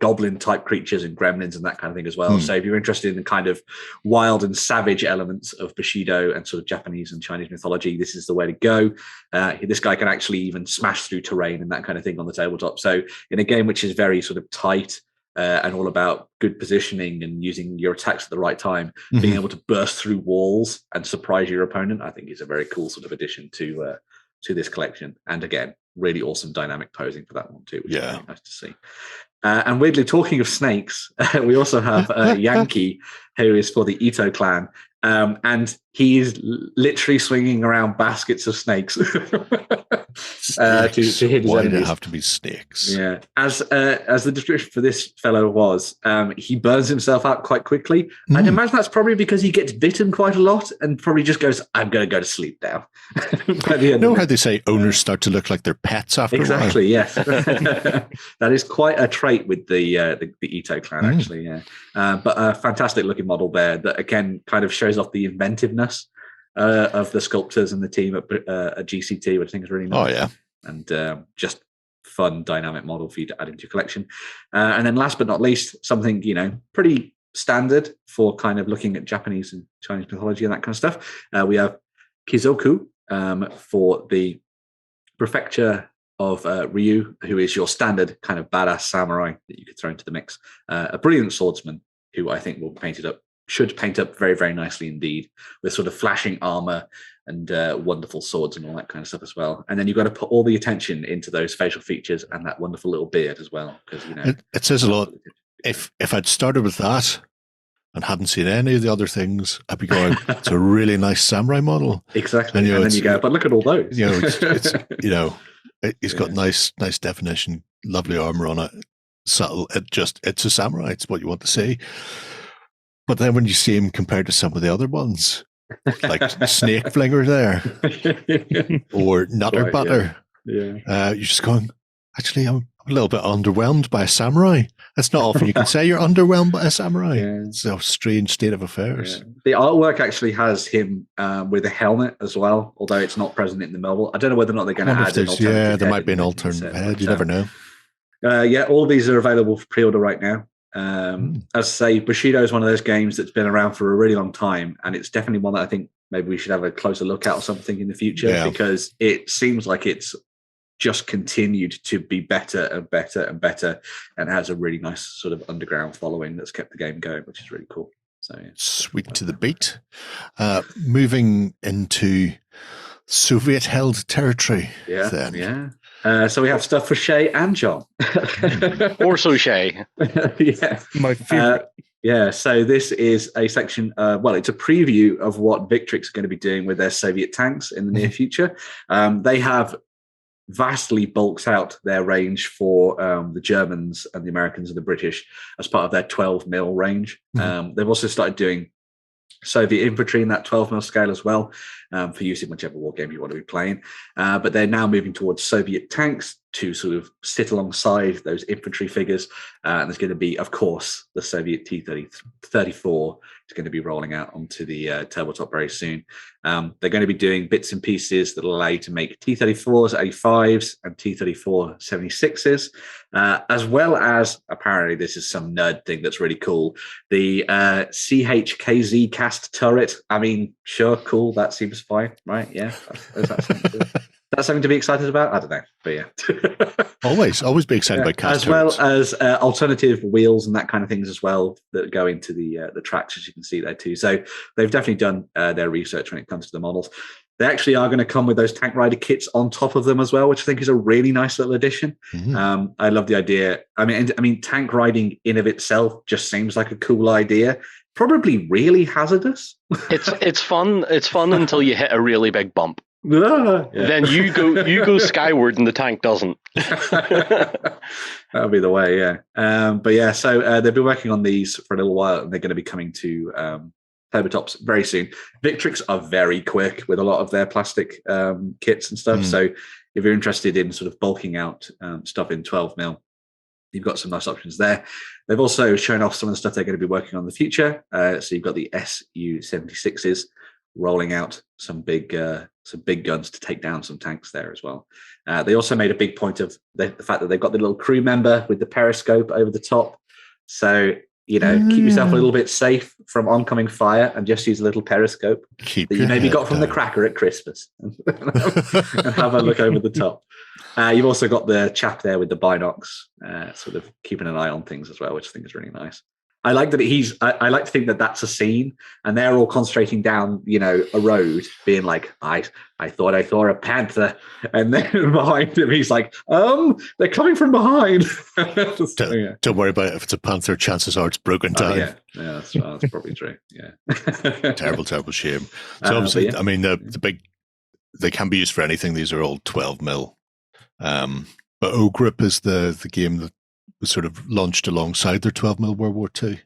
goblin type creatures and gremlins and that kind of thing as well. So if you're interested in the kind of wild and savage elements of Bushido and sort of Japanese and Chinese mythology, this is the way to go. This guy can actually even smash through terrain and that kind of thing on the tabletop. So in a game which is very sort of tight and all about good positioning and using your attacks at the right time, being able to burst through walls and surprise your opponent, I think is a very cool sort of addition to this collection. And again, really awesome dynamic posing for that one too, which is really nice to see. And weirdly, talking of snakes, we also have Yankee, who is for the Ito clan. And he is literally swinging around baskets of snakes to hit his enemies.
Why did it have to be snakes?
Yeah. As the description for this fellow was, he burns himself out quite quickly. I'd imagine that's probably because he gets bitten quite a lot and probably just goes, I'm going to go to sleep now.
You know how they say owners start to look like their pets after a while?
Exactly, yes. That is quite a trait with the Ito clan, actually, but a fantastic looking model there that, again, kind of shows off the inventiveness of the sculptors and the team at GCT, which I think is really nice.
Oh, yeah.
And just fun, dynamic model for you to add into your collection. And then last but not least, something, pretty standard for kind of looking at Japanese and Chinese mythology and that kind of stuff. We have Kizoku for the Prefecture of Ryu, who is your standard kind of badass samurai that you could throw into the mix. A brilliant swordsman who I think should paint up very, very nicely indeed, with sort of flashing armor and wonderful swords and all that kind of stuff as well. And then you've got to put all the attention into those facial features and that wonderful little beard as well, because
it says a lot. If I'd started with that and hadn't seen any of the other things, I'd be going, it's a really nice samurai model.
Exactly. And then you go, but look at all those.
It's he's got nice definition, lovely armor on it, subtle. It's a samurai. It's what you want to see. But then when you see him compared to some of the other ones, like Snake Flinger there, or Nutter Butter, you're just going, actually, I'm a little bit underwhelmed by a samurai. It's not often you can say you're underwhelmed by a samurai. It's a strange state of affairs.
The artwork actually has him with a helmet as well, although it's not present in the novel. I don't know whether or not they're going to add an alternative head.
There might be an alternate head. You never know.
All these are available for pre-order right now. As I say, Bushido is one of those games that's been around for a really long time, and it's definitely one that I think maybe we should have a closer look at or something in the future, because it seems like it's just continued to be better and better and better, and has a really nice sort of underground following that's kept the game going, which is really cool. So
sweet to the beat. Moving into Soviet-held territory.
Yeah,
then.
yeah. So we have stuff for Shay and John.
Or so Shay.
Yeah.
My favorite.
Yeah, so this is a section, well, it's a preview of what Victrix are going to be doing with their Soviet tanks in the near future. They have vastly bulked out their range for the Germans and the Americans and the British as part of their 12 mil range. They've also started doing Soviet infantry in that 12 mil scale as well, for use in whichever war game you want to be playing. But they're now moving towards Soviet tanks to sort of sit alongside those infantry figures. And there's going to be, of course, the Soviet T-34 is going to be rolling out onto the tabletop very soon. They're going to be doing bits and pieces that will allow you to make T-34s, 85s, and T-34 76s, as well as, apparently this is some nerd thing that's really cool, the CHKZ cast turret. I mean, sure, cool, that seems fine, right? Yeah, that's something to be excited about? I don't know, but yeah.
always be excited about cast
as well
turrets.
as alternative wheels and that kind of things as well that go into the tracks, as you can see there too. So they've definitely done their research when it comes to the models. They actually are going to come with those tank rider kits on top of them as well, which I think is a really nice little addition. I love the idea. I mean, tank riding in of itself just seems like a cool idea. Probably really hazardous.
It's fun. It's fun until you hit a really big bump.
Yeah.
Then you go skyward and the tank doesn't.
That'll be the way, yeah. But yeah, so they've been working on these for a little while, and they're going to be coming to tabletops very soon. Victrix are very quick with a lot of their plastic kits and stuff. So if you're interested in sort of bulking out stuff in 12 mil, you've got some nice options there. They've also shown off some of the stuff they're going to be working on in the future. So you've got the Su-76s rolling out some big guns to take down some tanks there as well. They also made a big point of the fact that they've got the little crew member with the periscope over the top. So, keep yourself a little bit safe from oncoming fire and just use a little periscope that you maybe got from the cracker at Christmas and have a look over the top. You've also got the chap there with the binocs, sort of keeping an eye on things as well, which I think is really nice. I like that I like to think that that's a scene, and they're all concentrating down, a road, being like, I thought I saw a panther, and then behind him he's like, they're coming from behind.
Don't worry about it. If it's a panther, chances are it's broken down.
Yeah, that's probably true. Yeah,
terrible shame. So obviously, I mean, the big, they can be used for anything. These are all 12 mil. But O-Grip is the game that was sort of launched alongside their 12 mil World War II.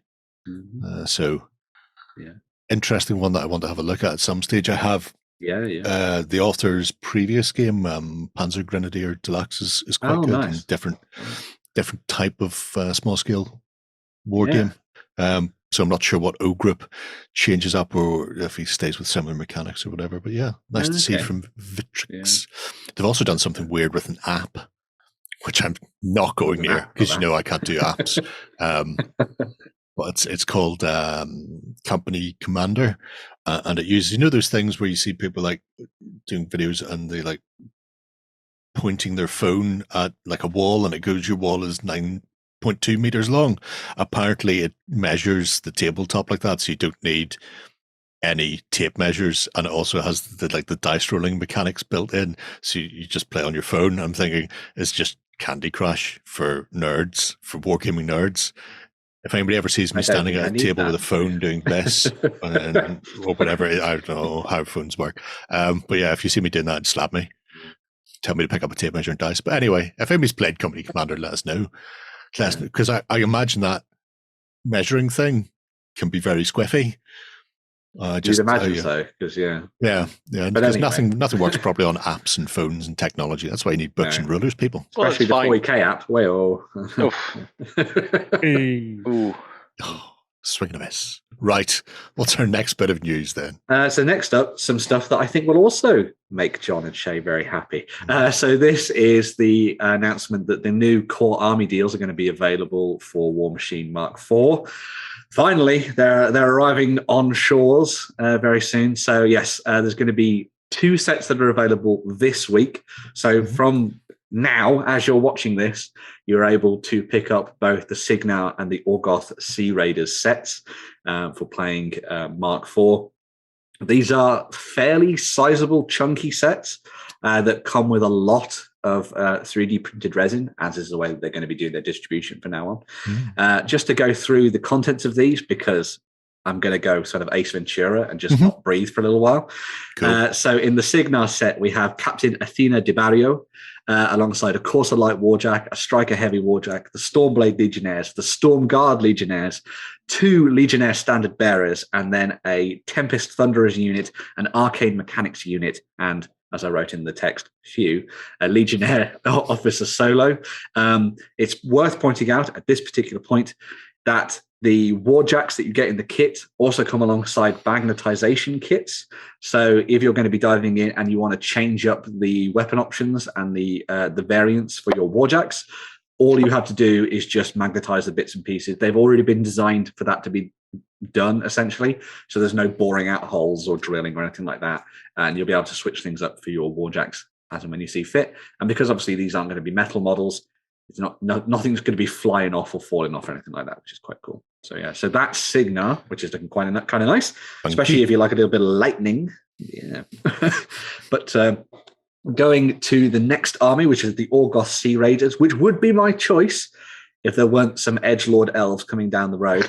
Interesting one that I want to have a look at some stage. I have the author's previous game, Panzer Grenadier Deluxe, is quite good.
Nice.
And different type of small scale war game. So I'm not sure what O-Grip changes up or if he stays with similar mechanics or whatever. But yeah, nice to see from Victrix. They've also done something weird with an app, which I'm not going near because I can't do apps. But it's called Company Commander, and it uses those things where you see people like doing videos and they like pointing their phone at like a wall, and it goes, your wall is 9.2 meters long. Apparently, it measures the tabletop like that, so you don't need any tape measures, and it also has the dice rolling mechanics built in, so you just play on your phone. I'm thinking it's just Candy Crush for nerds, for wargaming nerds. If anybody ever sees me standing at a table with a phone doing this or whatever, I don't know how phones work. But yeah, if you see me doing that, slap me. Tell me to pick up a tape measure and dice. But anyway, if anybody's played Company Commander, let us know. Because I imagine that measuring thing can be very squiffy.
You'd imagine so, because
because anyway. nothing works properly on apps and phones and technology. That's why you need books and rulers, people.
Especially the 40K app.
Swing and a miss. Right. What's our next bit of news then?
So next up, some stuff that I think will also make John and Shay very happy. So this is the announcement that the new core army deals are going to be available for Warmachine Mark IV. Finally, they're arriving on shores very soon. So yes, there's going to be 2 sets that are available this week. So from now, as you're watching this, you're able to pick up both the Sigmar and the Orgoth Sea Raiders sets for playing Mark IV. These are fairly sizable, chunky sets that come with a lot of 3D printed resin, as is the way that they're going to be doing their distribution from now on. Just to go through the contents of these, because I'm going to go sort of Ace Ventura and just not breathe for a little while. Cool. So in the Sigmar set, we have Captain Athena de Barrio, alongside a Corsair Light Warjack, a Striker Heavy Warjack, the Stormblade Legionnaires, the Stormguard Legionnaires, 2 Legionnaire Standard Bearers, and then a Tempest Thunderers unit, an Arcane Mechanics unit, and, as I wrote in the text, a Legionnaire Officer Solo. It's worth pointing out at this particular point that the Warjacks that you get in the kit also come alongside magnetization kits. So if you're going to be diving in and you want to change up the weapon options and the variants for your Warjacks, all you have to do is just magnetize the bits and pieces. They've already been designed for that to be done, essentially. So there's no boring out holes or drilling or anything like that. And you'll be able to switch things up for your Warjacks as and when you see fit. And because obviously these aren't going to be metal models, it's nothing's going to be flying off or falling off or anything like that, which is quite cool. So yeah, so that's Signar, which is looking kind of nice, especially if you like a little bit of lightning. Yeah. But going to the next army, which is the Orgoth Sea Raiders, which would be my choice if there weren't some edgelord elves coming down the road.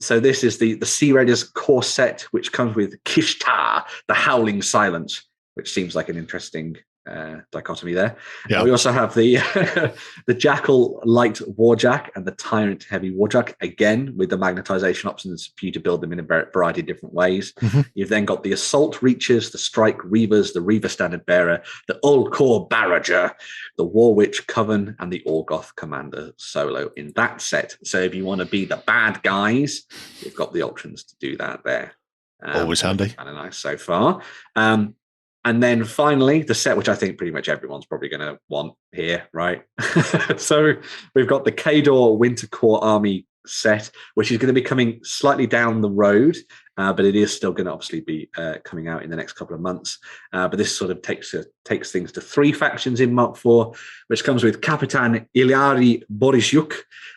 So this is the Sea Raiders core set, which comes with Kishtar, the Howling Silence, which seems like an interesting dichotomy there. Yeah. We also have the the Jackal Light Warjack and the Tyrant Heavy Warjack, again with the magnetization options for you to build them in a variety of different ways. You've then got the Assault Reachers, the Strike Reavers, the Reaver Standard Bearer, the Old Core Barrager, the War Witch Coven, and the Orgoth Commander Solo in that set. So if you want to be the bad guys, you've got the options to do that there.
Always handy.
Kind of nice so far. And then finally, the set, which I think pretty much everyone's probably going to want here, right? So we've got the Khador Winter Corps Army set, which is going to be coming slightly down the road, but it is still going to obviously be coming out in the next couple of months. But this sort of takes things to 3 factions in Mark IV, which comes with Kapitan Iliari Borisyuk,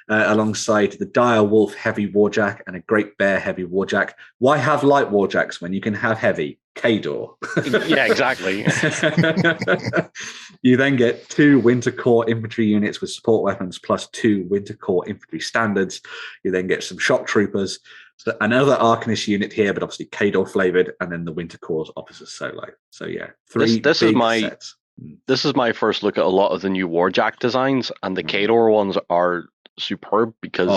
alongside the Dire Wolf Heavy Warjack and a Great Bear Heavy Warjack. Why have light Warjacks when you can have heavy? Khador.
Yeah, exactly.
You then get 2 Winter Corps infantry units with support weapons plus 2 Winter Corps infantry standards. You then get some shock troopers, so another Arcanist unit here, but obviously Khador flavored, and then the Winter Corps Officer Solo. So yeah, 3
this
big
is my
sets.
This is my first look at a lot of the new Warjack designs, and the Khador ones are superb because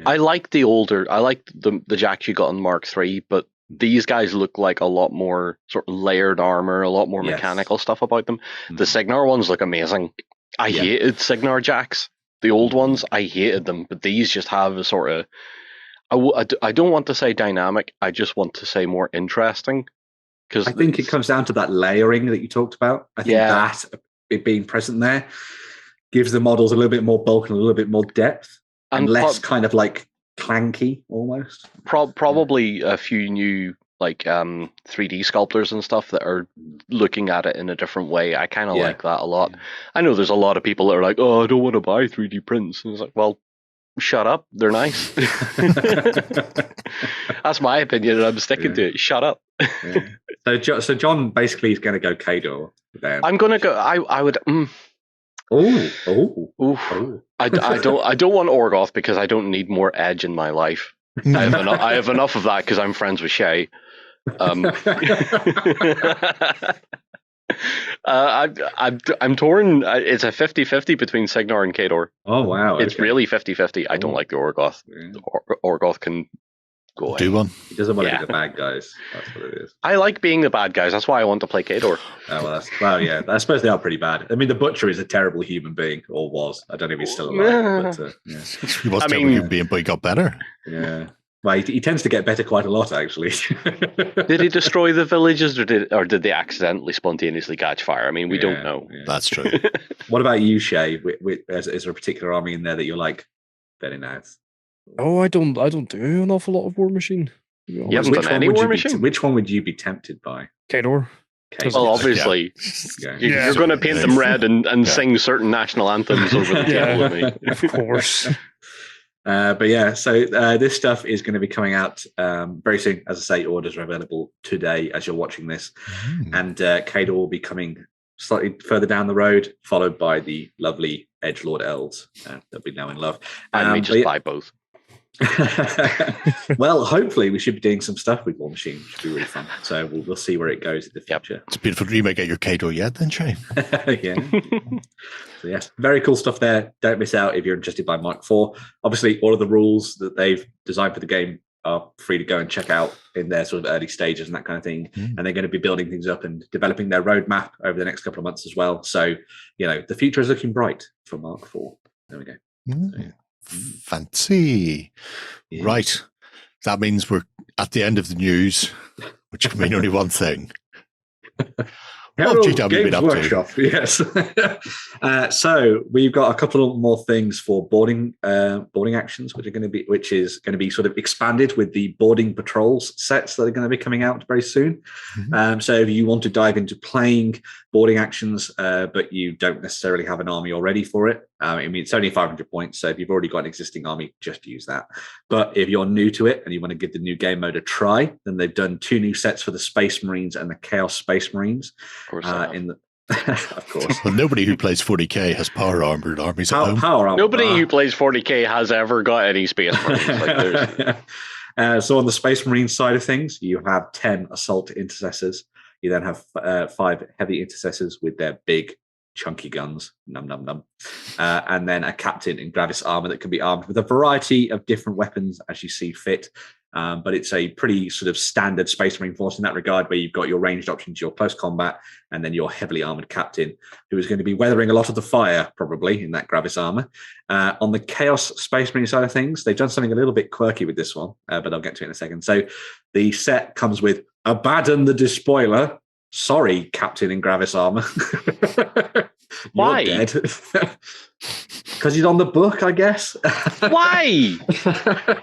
I like the jacks you got in Mark III, but these guys look like a lot more sort of layered armor, a lot more mechanical stuff about them. The Signar ones look amazing. I hated Signar jacks. The old ones, I hated them, but these just have a sort of, I don't want to say dynamic, I just want to say more interesting. Because
I think it comes down to that layering that you talked about. I think that it being present there gives the models a little bit more bulk and a little bit more depth and less kind of like clanky almost.
Probably a few new like 3D sculptors and stuff that are looking at it in a different way. I kind of like that a lot. I know there's a lot of people that are like, oh, I don't want to buy 3D prints. And it's like, well, shut up. They're nice. That's my opinion, and I'm sticking to it. Shut up.
So John basically is going to go Khador.
I'm going to go. I would. I don't want Orgoth because I don't need more edge in my life. I have enough of that because I'm friends with Shay. I'm torn. It's a 50-50 between Signar and Khador.
Oh wow!
It's really 50-50. I don't like the Orgoth. Orgoth can go
do one. He doesn't want to be the bad guys. That's what it is.
I like being the bad guys. That's why I want to play Khador.
I suppose they are pretty bad. I mean, the Butcher is a terrible human being, or was. I don't know if he's still alive. But,
he was a terrible human being, but he got better.
Yeah. Well, he tends to get better quite a lot, actually.
Did he destroy the villages, or did they accidentally spontaneously catch fire? I mean, we don't know.
Yeah. That's true.
What about you, Shay? Is there a particular army in there that you're like, very nice?
Oh, I don't do an awful lot of Warmachine.
You haven't done any Warmachine?
Which one would you be tempted by?
Khador.
Well, obviously, you're going to paint them red and sing certain national anthems over the table with me.
Of course.
But yeah, so this stuff is going to be coming out very soon. As I say, orders are available today as you're watching this. And Kador will be coming slightly further down the road, followed by the lovely Edgelord elves that we know and love.
And we just buy both.
Well, hopefully we should be doing some stuff with Warmachine, which should be really fun. So we'll see where it goes in the future.
It's a beautiful dream. I get your Kador yet, then, Shane.
Yeah. So yes, very cool stuff there. Don't miss out if you're interested by Mark IV. Obviously, all of the rules that they've designed for the game are free to go and check out in their sort of early stages and that kind of thing. And they're going to be building things up and developing their roadmap over the next couple of months as well. So, the future is looking bright for Mark IV. There we go. So, yeah.
Fancy. Yeah. Right. That means we're at the end of the news, which can mean only one thing.
What have GW been up Workshop, to? Yes. So we've got a couple more things for boarding actions, which is going to be sort of expanded with the boarding patrols sets that are going to be coming out very soon. So if you want to dive into playing boarding actions, but you don't necessarily have an army already for it, it's only 500 points. So if you've already got an existing army, just use that. But if you're new to it and you want to give the new game mode a try, then they've done 2 new sets for the Space Marines and the Chaos Space Marines. Of course.
Well, nobody who plays 40k has power armored armies at home.
Nobody who plays 40k has ever got any Space Marines.
So on the Space Marine side of things, you have 10 assault intercessors. You then have 5 heavy intercessors with their big chunky guns, and then a captain in Gravis armor that can be armed with a variety of different weapons as you see fit. But it's a pretty sort of standard Space Marine force in that regard, where you've got your ranged options, your close combat, and then your heavily armored captain, who is going to be weathering a lot of the fire, probably, in that Gravis armor. On the Chaos Space Marine side of things, they've done something a little bit quirky with this one, but I'll get to it in a second. So the set comes with Abaddon the Despoiler. Sorry, Captain in Gravis armor.
Why?
You're dead. Because he's on the book, I guess.
Why?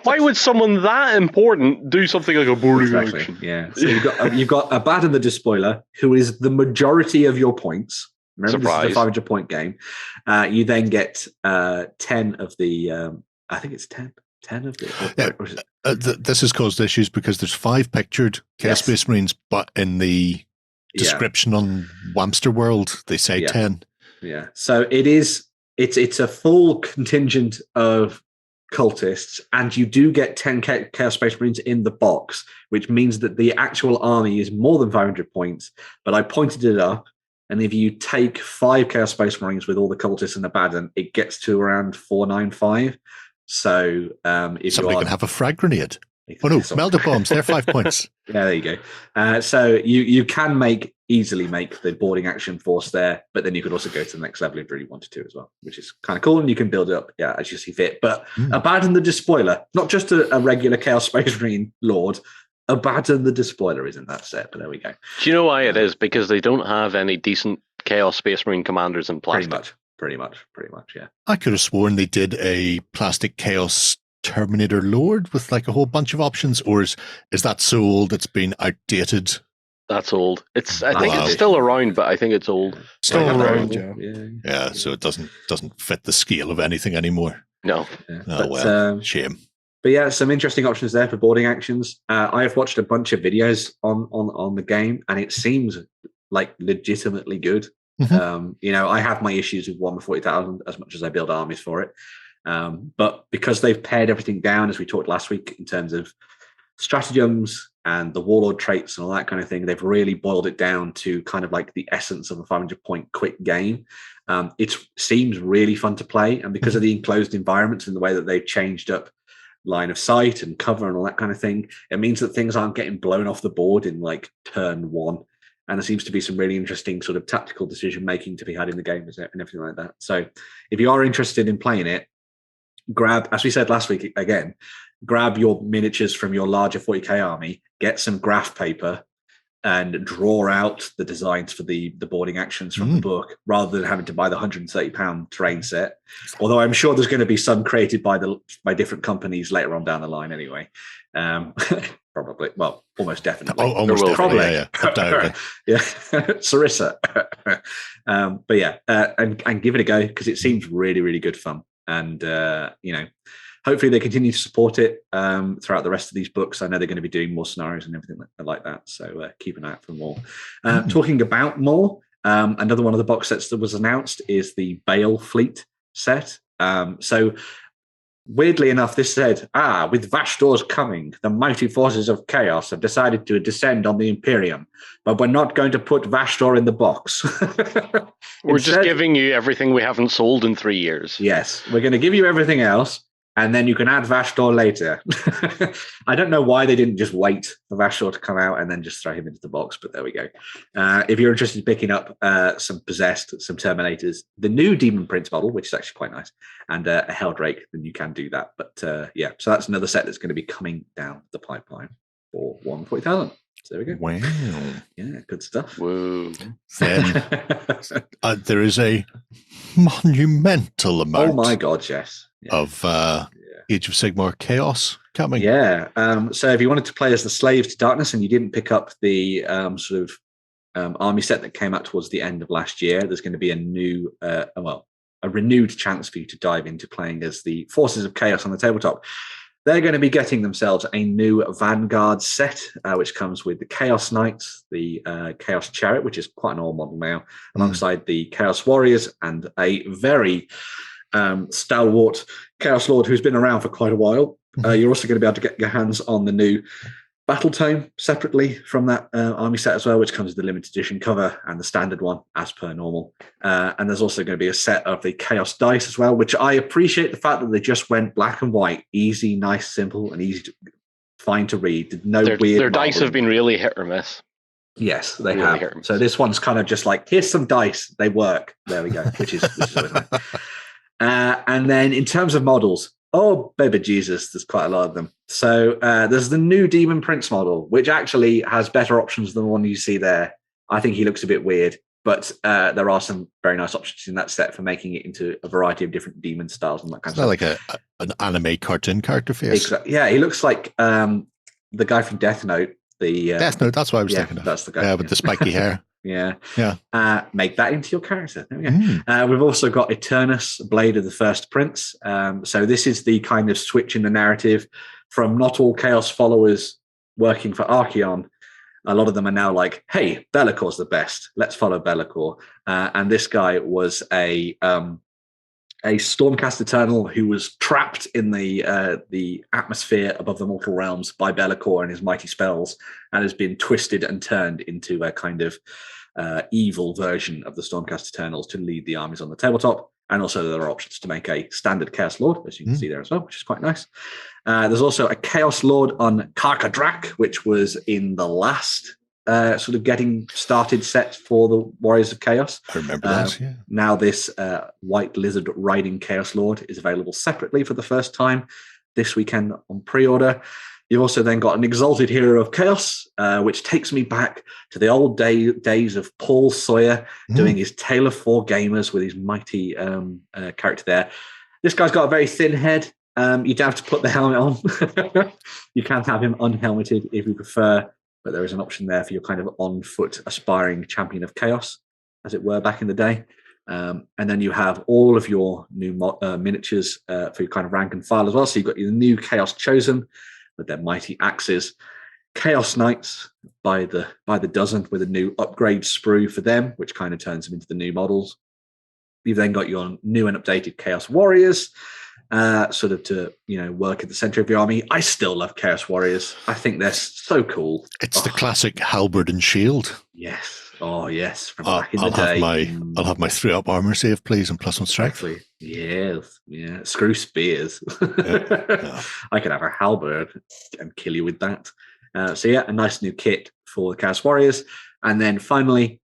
Why would someone that important do something like a boarding action?
Yeah. So you've got Abaddon the Despoiler, who is the majority of your points. Remember, this is a 500-point game. You then get 10 of the. I think it's 10. 10 of the.
This has caused issues because there's 5 pictured Chaos Space Marines, but in the description on Whamster World, they say 10.
Yeah. So it's a full contingent of cultists, and you do get 10 Chaos Space Marines in the box, which means that the actual army is more than 500 points. But I pointed it up, and if you take 5 Chaos Space Marines with all the cultists and Abaddon, it gets to around 495. So if
somebody can have a frag grenade. Oh no, melter bombs, they're 5 points.
Yeah, there you go. So you can easily make the boarding action force there, but then you could also go to the next level if you really wanted to as well, which is kind of cool, and you can build it up as you see fit. But Abaddon the Despoiler, not just a regular Chaos Space Marine Lord, Abaddon the Despoiler is in that set, but there we go.
Do you know why it is? Because they don't have any decent Chaos Space Marine commanders in plastic.
Pretty much, yeah.
I could have sworn they did a plastic Chaos Terminator Lord with like a whole bunch of options, or is that so old it's been outdated?
That's old. I think it's still around, but I think it's old.
Still around,
yeah. So it doesn't fit the scale of anything anymore.
No.
Yeah.
Well, shame.
But yeah, some interesting options there for boarding actions. I have watched a bunch of videos on the game, and it seems like legitimately good. I have my issues with Warhammer 40,000 as much as I build armies for it. But because they've pared everything down, as we talked last week, in terms of stratagems and the warlord traits and all that kind of thing, they've really boiled it down to kind of like the essence of a 500-point quick game. It seems really fun to play, and because of the enclosed environments and the way that they've changed up line of sight and cover and all that kind of thing, it means that things aren't getting blown off the board in like turn 1. And there seems to be some really interesting sort of tactical decision making to be had in the game and everything like that. So if you are interested in playing it, grab, as we said last week again, grab your miniatures from your larger 40k army, get some graph paper, and draw out the designs for the boarding actions from the book, rather than having to buy the £130 terrain set. Although I'm sure there's going to be some created by different companies later on down the line anyway. Probably. Well, almost definitely.
Oh, almost definitely.
Yeah. Sarissa. But yeah, and give it a go, because it seems really, really good fun. And, hopefully they continue to support it throughout the rest of these books. I know they're going to be doing more scenarios and everything like that. So keep an eye out for more. Talking about more, another one of the box sets that was announced is the Bale Fleet set. So weirdly enough, this said, with Vashdor's coming, the mighty forces of chaos have decided to descend on the Imperium, but we're not going to put Vashdor in the box.
We're just giving you everything we haven't sold in 3 years.
Yes, we're going to give you everything else, and then you can add Vashdor later. I don't know why they didn't just wait for Vashdor to come out and then just throw him into the box, but there we go. If you're interested in picking up some Possessed, some Terminators, the new Demon Prince model, which is actually quite nice, and a Helldrake, then you can do that. But so that's another set that's going to be coming down the pipeline for Warhammer 40,000. So there we go.
Wow.
Yeah, good stuff.
Whoa.
Then there is a monumental amount.
Oh my God, yes.
Of Age of Sigmar Chaos coming.
Yeah. So if you wanted to play as the Slave to Darkness and you didn't pick up the army set that came out towards the end of last year, there's going to be a new, a renewed chance for you to dive into playing as the Forces of Chaos on the tabletop. They're going to be getting themselves a new Vanguard set, which comes with the Chaos Knights, the Chaos Chariot, which is quite an old model now, alongside the Chaos Warriors and a very stalwart Chaos Lord who's been around for quite a while. You're also going to be able to get your hands on the new Battle Tome separately from that army set as well, which comes with the limited edition cover and the standard one as per normal. And there's also going to be a set of the Chaos Dice as well, which I appreciate the fact that they just went black and white, easy, nice, simple, and easy to fine to read.
Their dice have been really hit or miss.
Yes, they really have. So this one's kind of just like, here's some dice, they work. There we go, which is always nice. And then in terms of models, oh, baby Jesus, there's quite a lot of them. So there's the new Demon Prince model, which actually has better options than the one you see there. I think he looks a bit weird, but there are some very nice options in that set for making it into a variety of different demon styles and that kind of stuff.
Like an anime cartoon character face.
Exactly. Yeah, he looks like the guy from Death Note.
Death Note, that's what I was thinking of.
That's the guy.
Yeah, with the spiky hair.
Yeah. Make that into your character. There we go. We've also got Eternus, Blade of the First Prince. So this is the kind of switch in the narrative from not all Chaos followers working for Archaon. A lot of them are now like, hey, Be'lakor's the best. Let's follow Be'lakor. And this guy was a Stormcast Eternal who was trapped in the atmosphere above the mortal realms by Be'lakor and his mighty spells, and has been twisted and turned into a kind of evil version of the Stormcast Eternals to lead the armies on the tabletop. And also there are options to make a standard Chaos Lord, as you can see there as well, which is quite nice. There's also a Chaos Lord on Karkadrak, which was in the last sort of getting started set for the Warriors of Chaos.
I remember that, yeah.
Now this White Lizard riding Chaos Lord is available separately for the first time this weekend on pre-order. You've also then got an Exalted Hero of Chaos, which takes me back to the old days of Paul Sawyer doing his Tale of Four Gamers with his mighty character there. This guy's got a very thin head. You don't have to put the helmet on. You can have him unhelmeted if you prefer, but there is an option there for your kind of on-foot aspiring champion of chaos, as it were, back in the day. And then you have all of your new miniatures for your kind of rank and file as well. So you've got your new Chaos Chosen with their mighty axes, Chaos Knights by the dozen with a new upgrade sprue for them, which kind of turns them into the new models. You've then got your new and updated Chaos Warriors, sort of to work at the center of your army. I still love Chaos Warriors. I think they're so cool.
It's the classic halberd and shield.
Yes. Oh yes, from back in the day.
I'll have my 3-up armor save, please, and +1 strength.
Exactly. Yes. Yeah. Screw spears.
Yeah.
I could have a halberd and kill you with that. So yeah, a nice new kit for the Chaos Warriors. And then finally,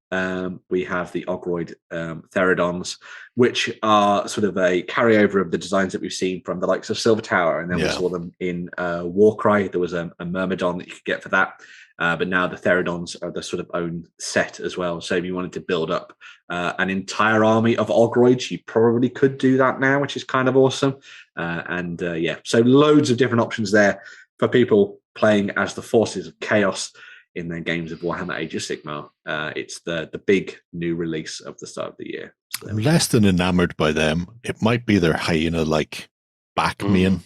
we have the Ogroid Theridons, which are sort of a carryover of the designs that we've seen from the likes of Silver Tower. And then we saw them in Warcry. There was a Myrmidon that you could get for that. But now the Theridons are the sort of own set as well. So if you wanted to build up an entire army of Ogroids, you probably could do that now, which is kind of awesome. So loads of different options there for people playing as the forces of chaos in their games of Warhammer Age of Sigmar. It's the big new release of the start of the year. So
I'm less than enamored by them. It might be their hyena-like back main.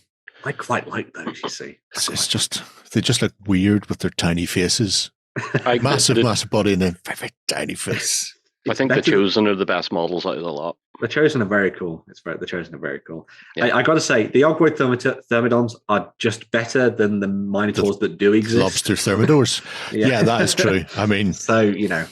I quite like those, you see.
It's just, they just look weird with their tiny faces. Massive body and then very, very tiny face.
I think the Chosen are the best models out of the lot.
The Chosen are very cool. The Chosen are very cool.
Yeah.
I got to say, the Ogward Thermidons are just better than the Minotaurs that do exist.
Lobster Thermidors. Yeah, that is true. I mean...
So, they're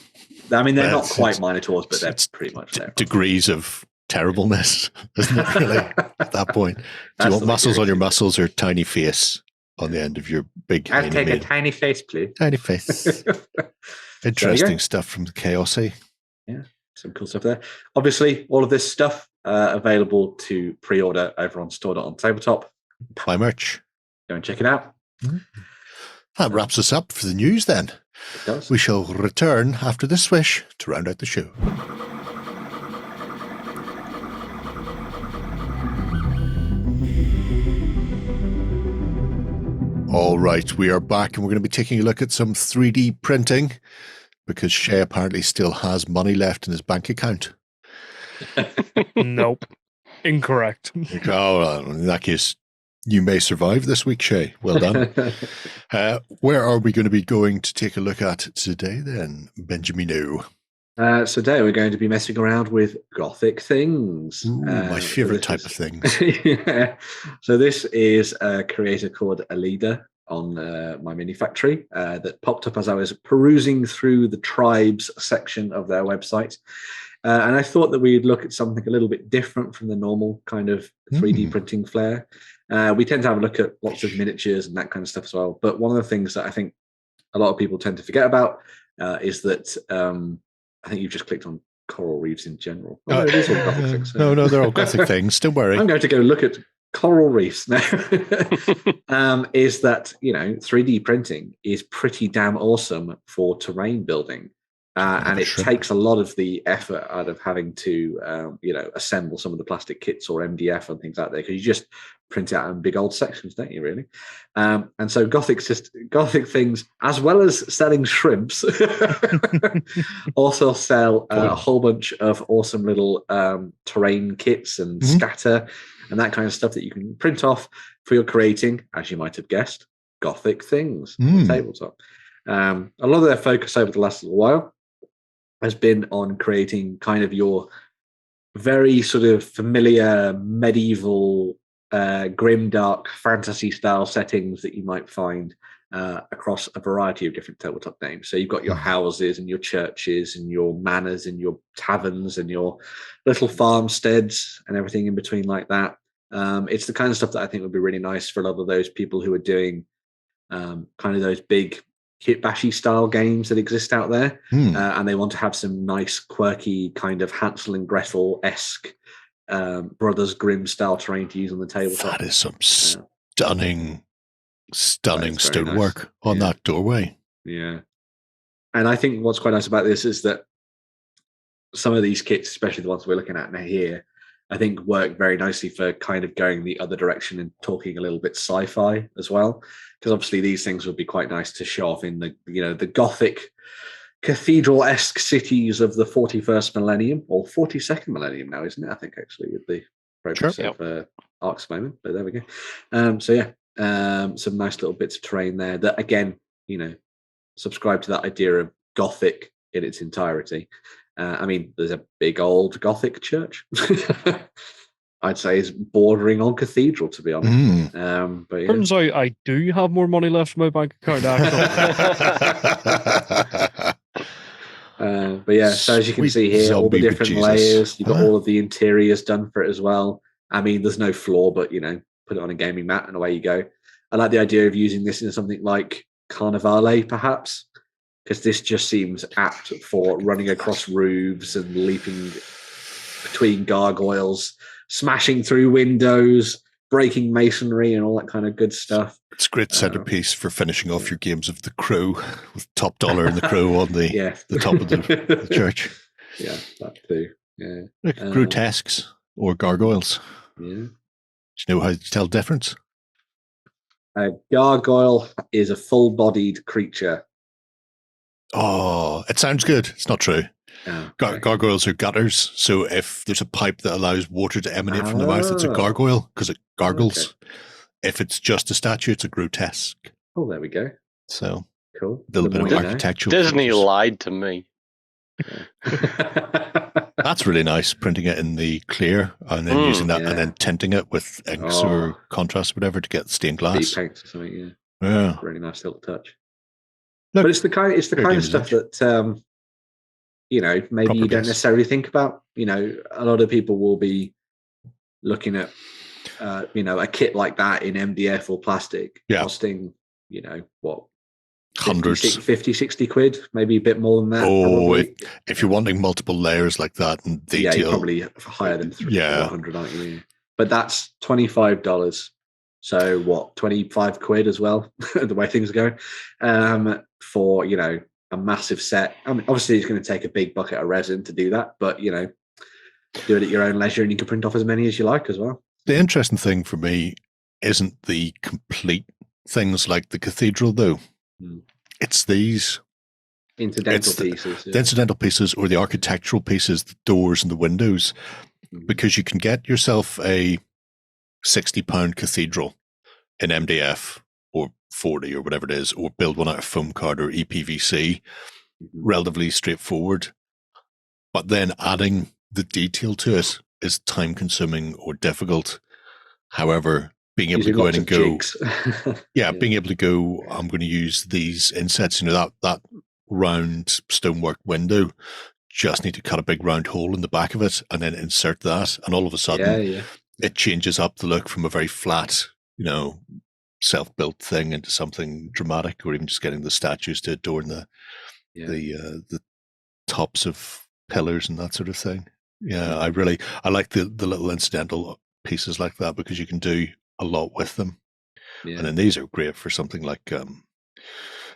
not quite Minotaurs, but they're pretty much there.
Degrees of terribleness, isn't it, really, at that point? Do you want muscles on your muscles or tiny face on the end of your big...
I'll take a tiny face, please.
Tiny face. Interesting stuff from the Chaosy.
Yeah, some cool stuff there. Obviously, all of this stuff available to pre-order over on store.ontabletop.
Buy merch.
Go and check it out.
Mm-hmm. That wraps us up for the news then.
It does.
We shall return after this swish to round out the show. All right, we are back and we're going to be taking a look at some 3D printing because Shay apparently still has money left in his bank account.
Nope. Incorrect.
Oh, in that case, you may survive this week, Shay. Well done. Where are we going to be going to take a look at today then, Benjamino?
So today we're going to be messing around with Gothic Things.
Ooh, my favourite type of things.
Yeah. So this is a creator called Alida on my mini factory that popped up as I was perusing through the tribes section of their website. And I thought that we'd look at something a little bit different from the normal kind of 3D printing flair. We tend to have a look at lots of miniatures and that kind of stuff as well. But one of the things that I think a lot of people tend to forget about is that I think you've just clicked on coral reefs in general. Oh, it is all Gothic things. So.
No, they're all Gothic things. Don't worry.
I'm going to go look at coral reefs now. Is that, 3D printing is pretty damn awesome for terrain building. And it takes a lot of the effort out of having to, assemble some of the plastic kits or MDF and things like that, because you just print it out in big old sections, don't you, really? And so Gothic Things, as well as selling shrimps, also sell a whole bunch of awesome little terrain kits and scatter and that kind of stuff that you can print off for your creating, as you might have guessed, Gothic Things on tabletop. A lot of their focus over the last little while has been on creating kind of your very sort of familiar medieval, grimdark fantasy style settings that you might find across a variety of different tabletop games. So you've got your houses and your churches and your manors and your taverns and your little farmsteads and everything in between like that. It's the kind of stuff that I think would be really nice for a lot of those people who are doing kind of those big Kitbashi style games that exist out there, and they want to have some nice, quirky kind of Hansel and Gretel-esque Brothers Grimm style terrain to use on the tabletop.
That is some stunning stonework on that doorway.
Yeah, and I think what's quite nice about this is that some of these kits, especially the ones we're looking at now here, I think work very nicely for kind of going the other direction and talking a little bit sci-fi as well. Because obviously these things would be quite nice to show off in the the Gothic cathedral-esque cities of the 41st millennium or 42nd millennium now, isn't it? I think actually with the progress of Arc's moment. But there we go. Some nice little bits of terrain there that again, subscribe to that idea of Gothic in its entirety. I mean, there's a big old Gothic church. I'd say is bordering on cathedral, to be honest. But yeah.
Turns out I do have more money left in my bank account, actually.
But yeah, so as you can see here, all the different layers. You've got all of the interiors done for it as well. I mean, there's no floor, but put it on a gaming mat and away you go. I like the idea of using this in something like Carnivale, perhaps, because this just seems apt for running across roofs and leaping between gargoyles, smashing through windows, breaking masonry, and all that kind of good stuff.
It's a great centerpiece for finishing off your games of the Crow, with Top Dollar and the Crow on the top of the church.
Yeah, that too. Yeah,
like grotesques or gargoyles.
Yeah.
Do you know how to tell the difference?
A gargoyle is a full-bodied creature.
Oh, it sounds good. It's not true.
Oh,
Gargoyles are gutters, so if there's a pipe that allows water to emanate from the mouth, it's a gargoyle because it gargles. if it's just a statue, it's a grotesque.
Oh, there we go.
So
cool.
A little bit of architectural.
Disney
features.
lied to me.
That's really nice, printing it in the clear and then using that and then tinting it with inks or contrast, whatever, to get stained glass.
Deep paints or something,
yeah.
Really nice little touch.
Look,
but it's the kind of stuff that maybe you don't necessarily think about. A lot of people will be looking at a kit like that in MDF or plastic costing what,
hundreds,
50, 60 quid, maybe a bit more than that.
If you're wanting multiple layers like that and detail,
you're probably higher than 100, aren't you? But that's $25. So what, 25 quid as well, the way things are going, for, a massive set. I mean, obviously it's going to take a big bucket of resin to do that, but, do it at your own leisure and you can print off as many as you like as well.
The interesting thing for me isn't the complete things like the cathedral, though. It's these
incidental pieces.
The incidental pieces or the architectural pieces, the doors and the windows, because you can get yourself a £60 cathedral in MDF or 40 or whatever it is, or build one out of foam card or EPVC, relatively straightforward. But then adding the detail to it is time consuming or difficult. However, being able to go in and go, being able to go, I'm going to use these insets, that round stonework window, just need to cut a big round hole in the back of it and then insert that. And all of a sudden, it changes up the look from a very flat, self-built thing into something dramatic, or even just getting the statues to adorn the tops of pillars and that sort of thing. Yeah, I like the little incidental pieces like that because you can do a lot with them. And then these are great for something like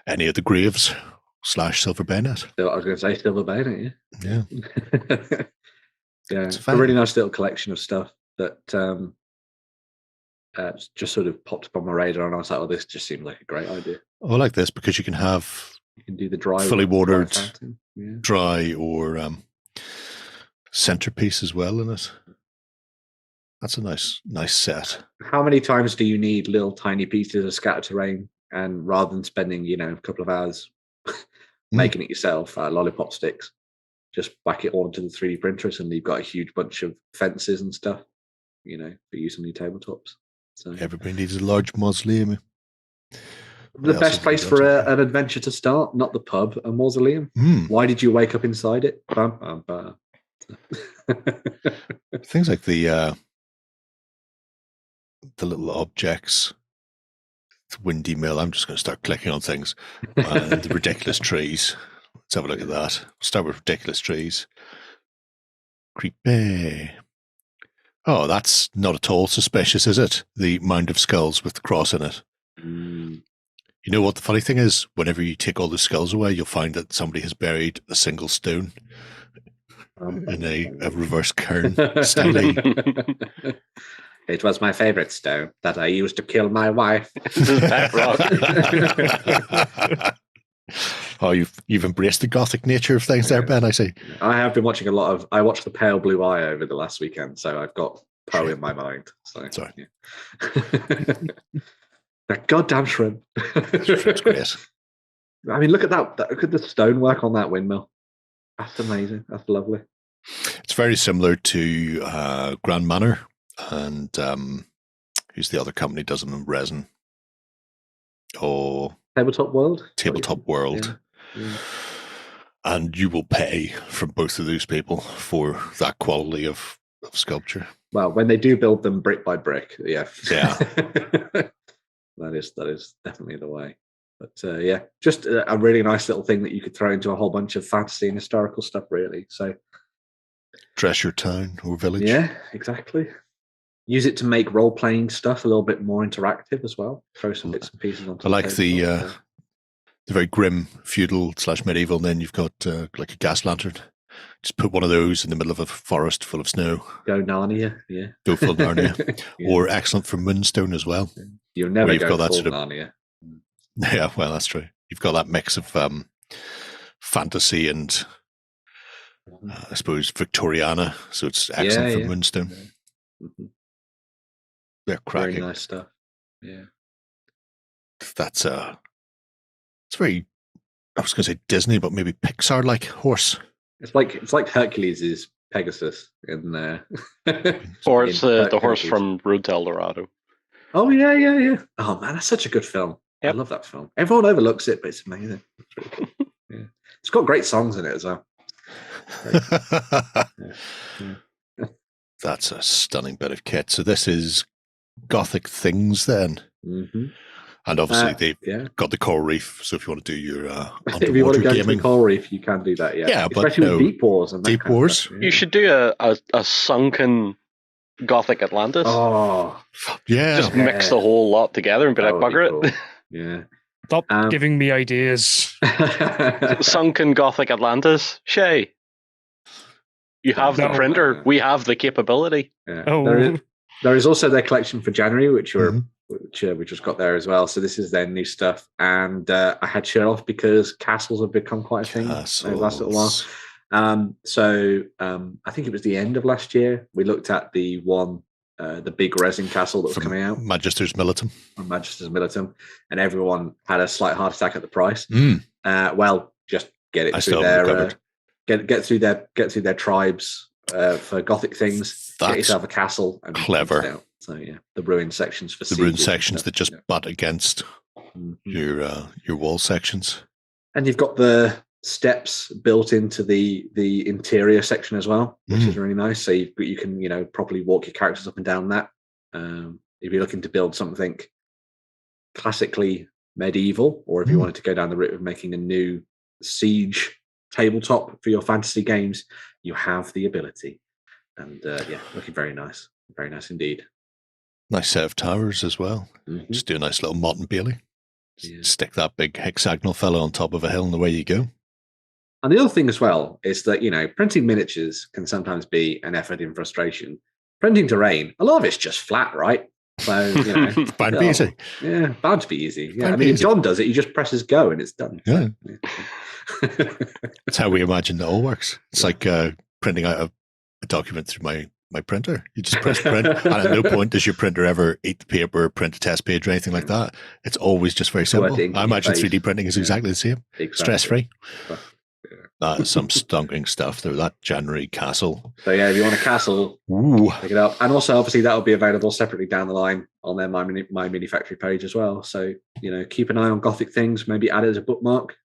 any of the graves / silver bayonet.
I was going to say silver bayonet,
yeah.
It's a really nice little collection of stuff that just sort of popped up on my radar, and I was like, "Oh, this just seems like a great idea."
I like this because you can
do the dry,
fully watered, dry or centerpiece as well in it. That's a nice set.
How many times do you need little tiny pieces of scatter terrain, and rather than spending a couple of hours making it yourself, lollipop sticks, just whack it all into the 3D printers, and you've got a huge bunch of fences and stuff, for use on your tabletops. So
everybody needs a large mausoleum.
The best place for an adventure to start, not the pub, a mausoleum. Why did you wake up inside it? Bam, bam, bam.
Things like the little objects, the windy mill. I'm just going to start clicking on things. The ridiculous trees. Let's have a look at that. We'll start with ridiculous trees. Creepy. Oh, that's not at all suspicious, is it? The mound of skulls with the cross in it. You know what the funny thing is? Whenever you take all the skulls away, you'll find that somebody has buried a single stone in a reverse cairn style.
It was my favorite stone that I used to kill my wife.
Oh, you've embraced the gothic nature of things there, Ben, I see.
I have been watching I watched The Pale Blue Eye over the last weekend, so I've got Poe in my mind. So,
sorry.
Yeah. That goddamn shrimp.
Shrimp's great.
I mean, look at that. Look at the stonework on that windmill. That's amazing. That's lovely.
It's very similar to Grand Manor, and who's the other company does them in resin?
Tabletop World.
Tabletop World. Yeah. And you will pay from both of those people for that quality of sculpture.
Well, when they do build them brick by brick, yeah. That is definitely the way. But just a really nice little thing that you could throw into a whole bunch of fantasy and historical stuff, really. So
dress your town or village.
Yeah, exactly. Use it to make role-playing stuff a little bit more interactive as well. Throw some bits and pieces on top.
I like the very grim feudal / medieval, and then you've got like a gas lantern. Just put one of those in the middle of a forest full of snow.
Go Narnia, yeah.
Go full Narnia. Yeah. Or excellent for Moonstone as well.
You'll never go full Narnia.
Yeah, well, that's true. You've got that mix of fantasy and I suppose Victoriana, so it's excellent for Moonstone.
Yeah.
They're cracking.
Very nice stuff. Yeah.
That's it's very, I was going to say Disney, but maybe Pixar-like horse.
It's like Hercules' Pegasus in
or it's the horse from Road to El Dorado.
Oh yeah. Oh man, that's such a good film.
Yep.
I love that film. Everyone overlooks it, but it's amazing. It's really cool. Yeah. It's got great songs in it as well.
That's a stunning bit of kit. So this is Gothic Things then.
Mm-hmm.
And obviously they've got the coral reef. So if you want to do your underwater
if you want to go
gaming,
to the coral reef, you can do that. Yeah,
especially
with Deep Wars and
Deep Wars.
Yeah.
You should do a sunken Gothic Atlantis.
Oh,
yeah.
Just mix the whole lot together and be like, bugger
cool.
it.
Yeah.
Stop giving me ideas.
Sunken Gothic Atlantis. Shay, you have the printer. We have the capability.
Yeah. Oh. There is also their collection for January, which we just got there as well. So this is their new stuff. And I had shirt off because castles have become quite a thing over the last little while. So I think it was the end of last year. We looked at the big resin castle that was coming out.
Magister's Militum.
From Magister's Militum. And everyone had a slight heart attack at the price. Well, just get it through their get through their tribes for Gothic Things.
That's
get yourself a castle and
clever.
So yeah, the ruined sections for
the ruined sections that just butt against your wall sections.
And you've got the steps built into the interior section as well, which is really nice. So you can properly walk your characters up and down that. If you're looking to build something classically medieval, or if you wanted to go down the route of making a new siege tabletop for your fantasy games, you have the ability. And looking very nice indeed.
Nice set of towers as well. Just do a nice little Mott and Bailey. Stick that big hexagonal fellow on top of a hill and away you go.
And the other thing as well is that, printing miniatures can sometimes be an effort in frustration. Printing terrain, a lot of it's just flat, right? So,
it's bound to be easy.
Yeah, bound to be easy. Yeah, if John does it, he just presses go and it's done.
Yeah. That's how we imagine it all works. It's like printing out a document through my printer. You just press print, and at no point does your printer ever eat the paper, print a test page or anything like that. It's always just very simple. I imagine 3D printing is exactly the same. Exactly. Stress-free. That is some stonking stuff though, that January castle.
So yeah, if you want a castle, pick it up. And also obviously that'll be available separately down the line on their My Mini Factory page as well. So, keep an eye on Gothic Things, maybe add it as a bookmark.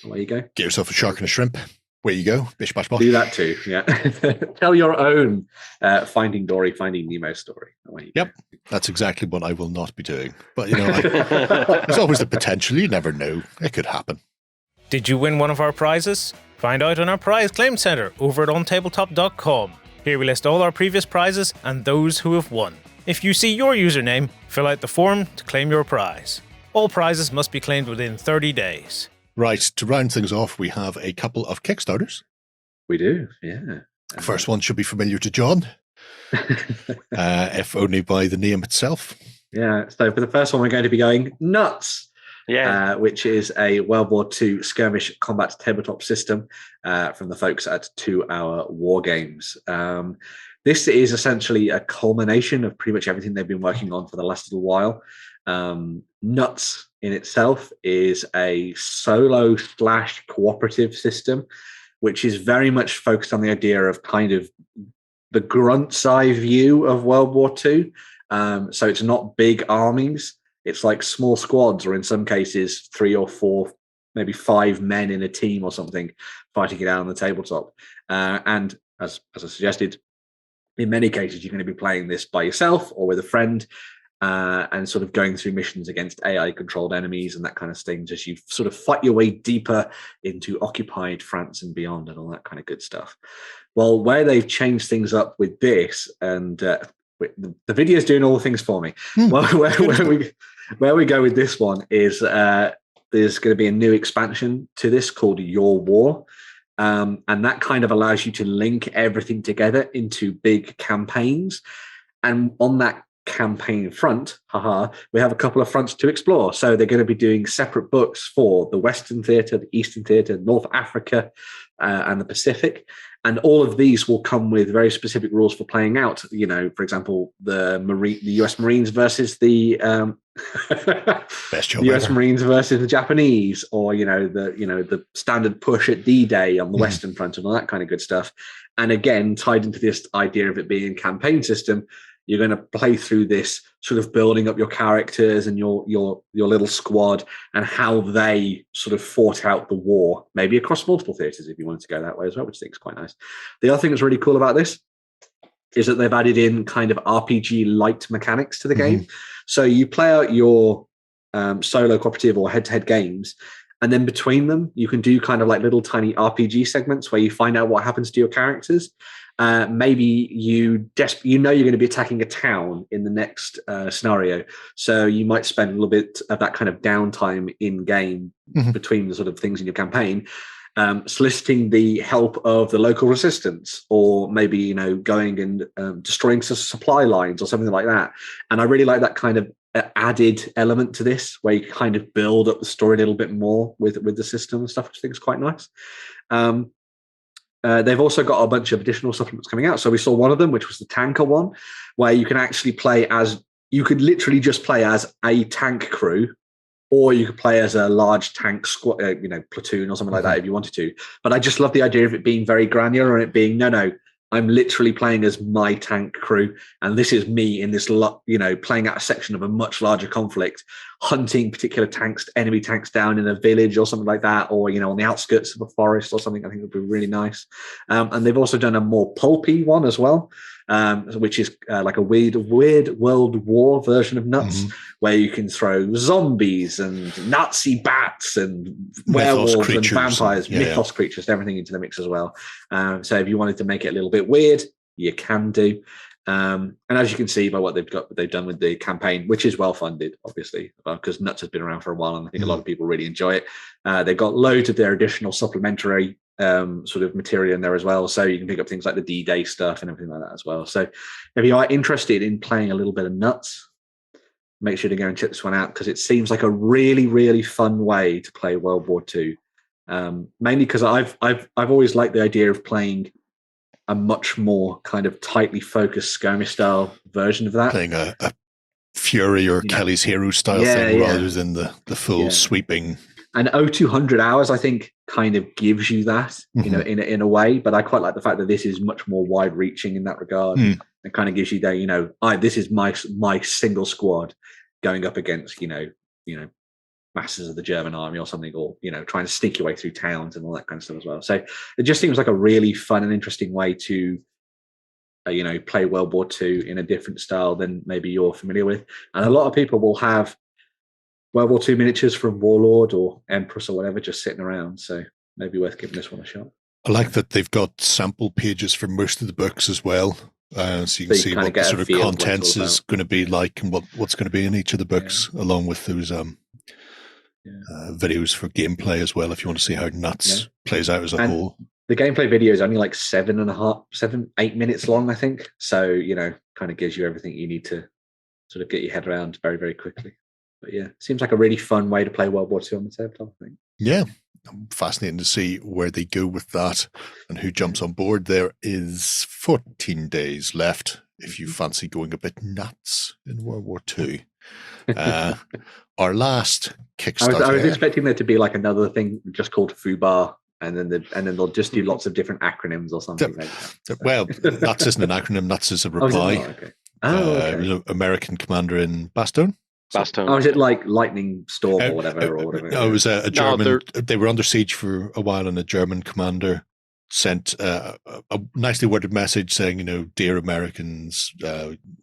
Away you go.
Get yourself a shark and a shrimp. Where you go, bish bash bosh.
Do that too, yeah. Tell your own Finding Dory, Finding Nemo story.
Yep, that's exactly what I will not be doing. But there's always the potential. You never know; it could happen.
Did you win one of our prizes? Find out on our prize claim center over at OnTableTop.com. Here we list all our previous prizes and those who have won. If you see your username, fill out the form to claim your prize. All prizes must be claimed within 30 days.
Right, to round things off, we have a couple of Kickstarters.
We do, yeah.
First one should be familiar to John, if only by the name itself.
Yeah, so for the first one, we're going to be going nuts. Yeah, which is a World War II skirmish combat tabletop system from the folks at 2 Hour Wargames. This is essentially a culmination of pretty much everything they've been working on for the last little while. Nuts in itself is a solo / cooperative system, which is very much focused on the idea of kind of the grunt's eye view of World War II. So it's not big armies. It's like small squads, or in some cases, 3 or 4, maybe 5 men in a team or something fighting it out on the tabletop. And as I suggested, in many cases, you're going to be playing this by yourself or with a friend. And sort of going through missions against AI-controlled enemies and that kind of things as you sort of fight your way deeper into occupied France and beyond and all that kind of good stuff. Well, where they've changed things up with this, and the video's doing all the things for me. Well, where we go with this one is there's going to be a new expansion to this called Your War. And that kind of allows you to link everything together into big campaigns. And on that campaign front, we have a couple of fronts to explore. So they're going to be doing separate books for the Western Theatre, the Eastern Theatre, North Africa, and the Pacific. And all of these will come with very specific rules for playing out. You know, for example, the US Marines versus the US Marines versus the Japanese, or the standard push at D-Day on the Western Front and all that kind of good stuff. And again, tied into this idea of it being a campaign system, you're going to play through this sort of building up your characters and your little squad and how they sort of fought out the war, maybe across multiple theatres if you wanted to go that way as well, which I think is quite nice. The other thing that's really cool about this is that they've added in kind of RPG light mechanics to the game. So you play out your solo, cooperative, or head-to-head games, and then between them, you can do kind of like little tiny RPG segments where you find out what happens to your characters. Maybe you know you're going to be attacking a town in the next scenario, so you might spend a little bit of that kind of downtime in game between the sort of things in your campaign, soliciting the help of the local resistance, or maybe going and destroying supply lines or something like that. And I really like that kind of added element to this, where you kind of build up the story a little bit more with the system and stuff, which I think is quite nice. They've also got a bunch of additional supplements coming out. So we saw one of them, which was the tanker one, where you can actually you could literally just play as a tank crew, or you could play as a large tank squad, platoon or something like that if you wanted to. But I just love the idea of it being very granular and it being, no, I'm literally playing as my tank crew, and this is me in this, playing out a section of a much larger conflict, hunting particular enemy tanks down in a village or something like that, or on the outskirts of a forest or something. I think would be really nice. And they've also done a more pulpy one as well, which is like a weird World War version of Nuts, where you can throw zombies and Nazi bats and werewolves and vampires, mythos creatures, everything into the mix as well. So if you wanted to make it a little bit weird, you can do. And as you can see by what they've done with the campaign, which is well funded, obviously, because Nuts has been around for a while, and I think a lot of people really enjoy it. They've got loads of their additional supplementary sort of material in there as well, so you can pick up things like the D-Day stuff and everything like that as well. So if you are interested in playing a little bit of Nuts, make sure to go and check this one out, because it seems like a really, really fun way to play World War II. Mainly because I've always liked the idea of playing a much more kind of tightly focused skirmish style version of that.
Playing a Fury or Kelly's Hero style thing rather than the full sweeping.
And 0200 hours, I think, kind of gives you that, in a way. But I quite like the fact that this is much more wide reaching in that regard. It kind of gives you that, this is my single squad going up against, masses of the German army or something, or trying to sneak your way through towns and all that kind of stuff as well. So it just seems like a really fun and interesting way to play World War II in a different style than maybe you're familiar with. And a lot of people will have World War II miniatures from Warlord or Empress or whatever just sitting around, so maybe worth giving this one a shot.
I like that they've got sample pages for most of the books as well, so you can see what the sort of contents is going to be like and what's going to be in each of the books, along with those videos for gameplay as well, if you want to see how Nuts plays out as a whole.
The gameplay video is only like 7.5, 8 minutes long, I think. So, kind of gives you everything you need to sort of get your head around very, very quickly. But yeah, seems like a really fun way to play World War II on the tabletop, I think.
Yeah, fascinating to see where they go with that and who jumps on board. There is 14 days left if you fancy going a bit nuts in World War II. Our last Kickstarter.
I was expecting there to be like another thing just called FUBAR, and then they'll just do lots of different acronyms or something like that. So.
Well, Nuts isn't an acronym. Nuts is a reply.
Okay.
American commander in Bastogne.
Oh, is it like Lightning Storm or whatever?
No, it was a German. They were under siege for a while, and a German commander sent a nicely worded message saying, dear Americans,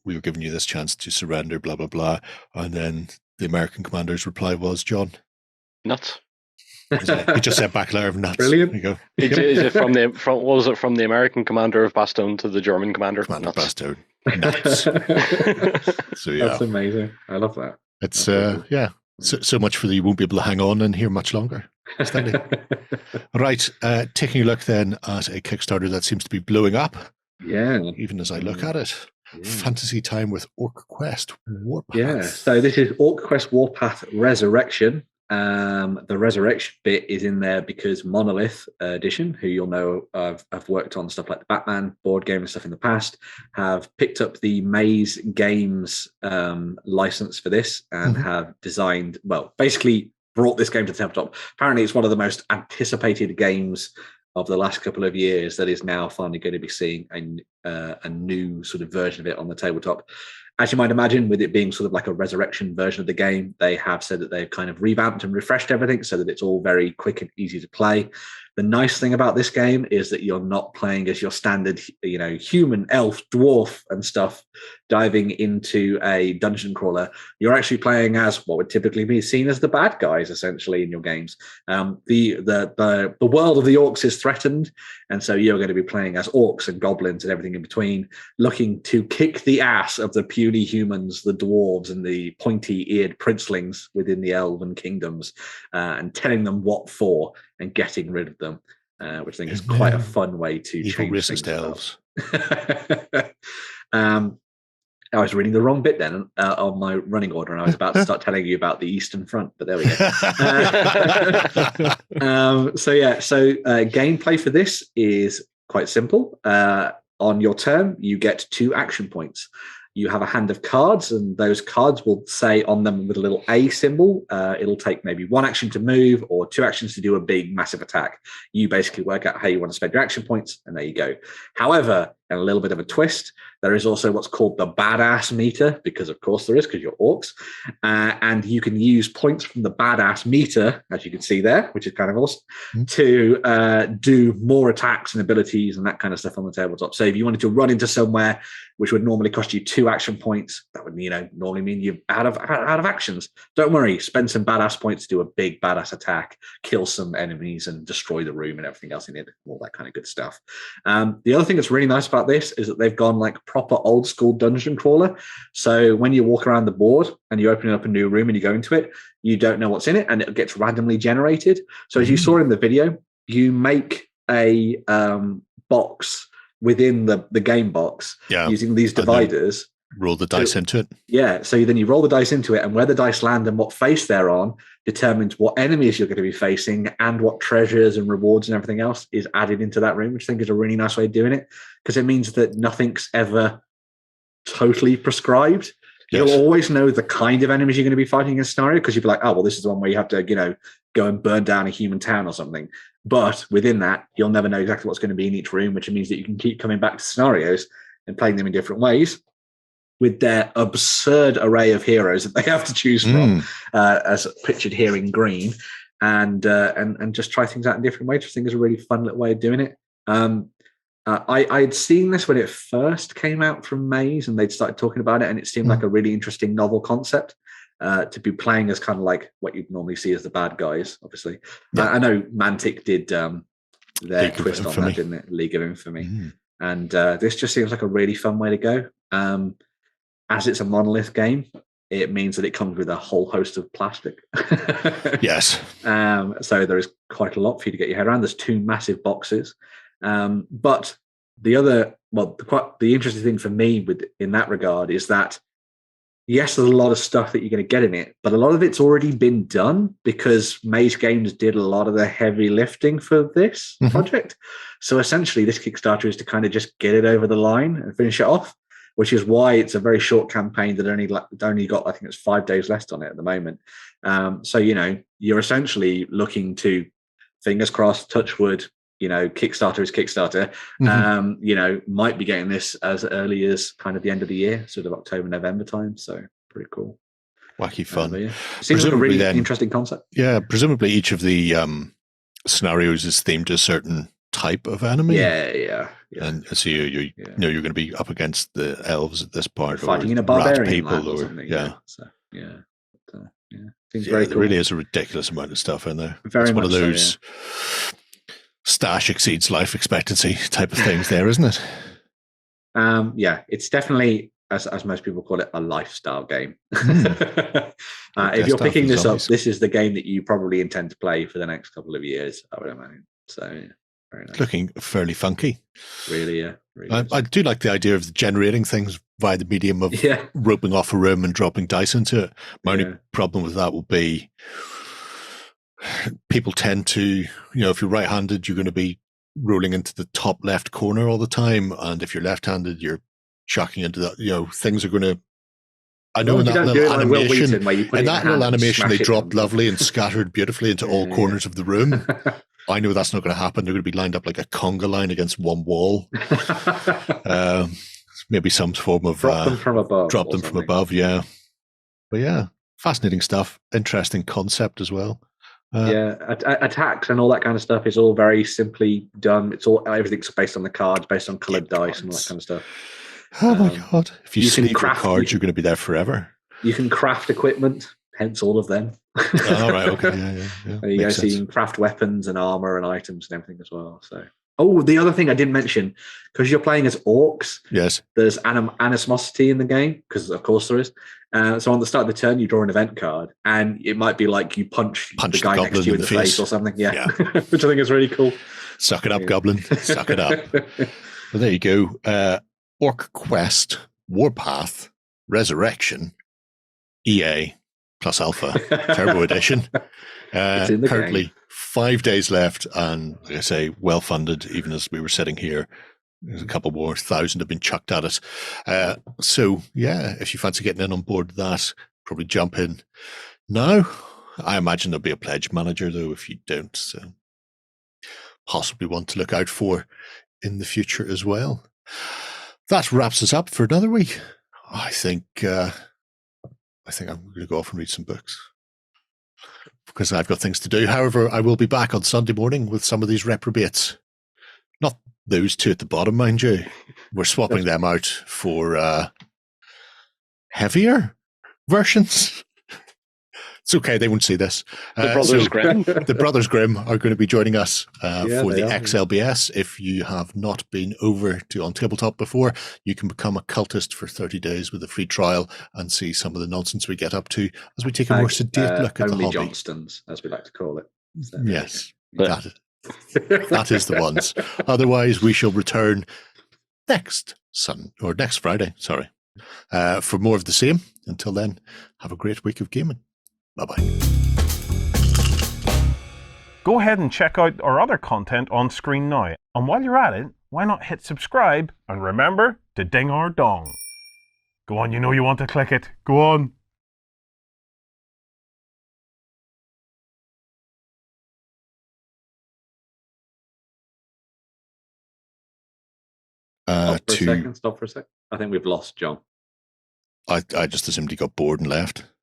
we were giving you this chance to surrender, blah, blah, blah. And then the American commander's reply was, John?
Nuts.
He just said back letter of nuts.
Brilliant.
There you go.
Is it from the American commander of Bastogne to the German commander?
Commander of Bastogne. Nuts. So yeah.
That's amazing. I love that.
It's so much for you won't be able to hang on and hear much longer. Right, taking a look then at a Kickstarter that seems to be blowing up.
Yeah.
Even as I look at it. Yeah. Fantasy Time with OrcQuest Warpath.
Yeah, so this is OrcQuest Warpath Resurrection. The resurrection bit is in there because Monolith Edition, who you'll know I've worked on stuff like the Batman board game and stuff in the past, have picked up the Maze Games license for this and have designed, well, basically brought this game to the tabletop. Apparently, it's one of the most anticipated games of the last couple of years that is now finally going to be seeing a new sort of version of it on the tabletop. As you might imagine, with it being sort of like a resurrection version of the game, they have said that they've kind of revamped and refreshed everything so that it's all very quick and easy to play. The nice thing about this game is that you're not playing as your standard, human, elf, dwarf and stuff, diving into a dungeon crawler. You're actually playing as what would typically be seen as the bad guys, essentially, in your games. The world of the orcs is threatened, and so you're going to be playing as orcs and goblins and everything in between, looking to kick the ass of the puny humans, the dwarves, and the pointy-eared princelings within the elven kingdoms, and telling them what for and getting rid of them, which I think is quite a fun way to change racist elves. I was reading the wrong bit then on my running order, and I was about to start telling you about the Eastern Front, but there we go. So gameplay for this is quite simple. On your turn, you get 2 action points. You have a hand of cards, and those cards will say on them with a little A symbol, it'll take maybe 1 action to move or 2 actions to do a big, massive attack. You basically work out how you want to spend your action points, and there you go. However, and a little bit of a twist, there is also what's called the badass meter, because of course there is, because you're orcs. And you can use points from the badass meter, as you can see there, which is kind of awesome, to do more attacks and abilities and that kind of stuff on the tabletop. So if you wanted to run into somewhere which would normally cost you 2 action points, that would normally mean you're out of actions. Don't worry, spend some badass points to do a big badass attack, kill some enemies and destroy the room and everything else in it, all that kind of good stuff. The other thing that's really nice about this is that they've gone like proper old school dungeon crawler. So when you walk around the board and you open up a new room and you go into it, you don't know what's in it and it gets randomly generated. So as you saw in the video, you make a box within the game box using these dividers.
Roll the dice into it.
Yeah, so then you roll the dice into it, and where the dice land and what face they're on determines what enemies you're going to be facing and what treasures and rewards and everything else is added into that room, which I think is a really nice way of doing it, because it means that nothing's ever totally prescribed. Yes. You'll always know the kind of enemies you're going to be fighting in a scenario, because you'll be like, oh, well, this is the one where you have to, go and burn down a human town or something. But within that, you'll never know exactly what's going to be in each room, which means that you can keep coming back to scenarios and playing them in different ways, with their absurd array of heroes that they have to choose from, as pictured here in green, and just try things out in different ways. I think is a really fun little way of doing it. I'd seen this when it first came out from Maze, and they'd started talking about it, and it seemed like a really interesting novel concept to be playing as kind of like what you'd normally see as the bad guys, obviously. I know Mantic did their twist on that, didn't it? League of Infamy. And this just seems like a really fun way to go. As it's a Monolith game, it means that it comes with a whole host of plastic.
Yes.
So there is quite a lot for you to get your head around. There's 2 massive boxes. But the interesting thing for me in that regard is that, yes, there's a lot of stuff that you're going to get in it, but a lot of it's already been done because Maze Games did a lot of the heavy lifting for this project. So essentially, this Kickstarter is to kind of just get it over the line and finish it off, which is why it's a very short campaign that only got, I think it's 5 days left on it at the moment. So, you're essentially looking to, fingers crossed, touch wood, Kickstarter is Kickstarter, might be getting this as early as kind of the end of the year, sort of October, November time. So pretty cool.
Wacky fun.
Seems like a really interesting concept.
Yeah, presumably each of the scenarios is themed to a certain type of enemy.
Yeah.
And so you're going to be up against the elves at this part,
fighting in a barbarian
people,
or something. So seems very cool.
There really is a ridiculous amount of stuff in there.
Very
it's
much
one of those stash exceeds life expectancy type of things there, isn't it?
It's definitely, as most people call it, a lifestyle game. If you're picking this up, this is the game that you probably intend to play for the next couple of years, I would imagine. So very nice.
Looking fairly funky.
Really, yeah.
I do like the idea of generating things via the medium of roping off a room and dropping dice into it. My only problem with that will be people tend to, if you're right-handed, you're going to be rolling into the top left corner all the time, and if you're left-handed, you're chucking into that. Things are going to. I know in that little animation, they dropped lovely and scattered beautifully into all corners of the room. I know that's not going to happen. They're going to be lined up like a conga line against one wall. Maybe some form of
drop them from
above. Yeah, but yeah, fascinating stuff. Interesting concept as well.
Attacks and all that kind of stuff is all very simply done. Everything's based on the cards, based on coloured dice and all that kind of stuff.
Oh my god! If you sleeve your cards, you're going to be there forever.
You can craft equipment, hence all of them.
All right, okay, yeah.
There you go. So you can craft weapons and armor and items and everything as well. So, the other thing I didn't mention, because you're playing as orcs.
Yes.
There's animosity in the game, because of course there is. So on the start of the turn, you draw an event card, and it might be like you punch the guy next to you in the face or something. Yeah. Which I think is really cool.
Suck it up, goblin. Suck it up. Well, there you go. OrcQuest, WarPath, Resurrection, EA plus Alpha Turbo Edition. Currently
game.
5 days left, and like I say, well funded. Even as we were sitting here, there's a couple more 1,000 have been chucked at us. So yeah, if you fancy getting in on board that, probably jump in now. I imagine there'll be a pledge manager though if you don't. So possibly one to look out for in the future as well. That wraps us up for another week. I think I'm going to go off and read some books because I've got things to do. However, I will be back on Sunday morning with some of these reprobates. Not those two at the bottom, mind you. We're swapping them out for heavier versions. It's okay, they won't see this.
The Brothers Grimm.
The Brothers Grimm are going to be joining us for the XLBS. If you have not been over to OnTableTop before, you can become a cultist for 30 days with a free trial and see some of the nonsense we get up to as we take a more sedate look at the hobby.
Only Johnstons, as we like to call it.
So, yes, that is the ones. Otherwise, we shall return next Friday, for more of the same. Until then, have a great week of gaming. Bye-bye.
Go ahead and check out our other content on screen now. And while you're at it, why not hit subscribe and remember to ding our dong. Go on, you know you want to click it. Go on.
Stop for a second. I think we've lost John.
I just assumed he got bored and left.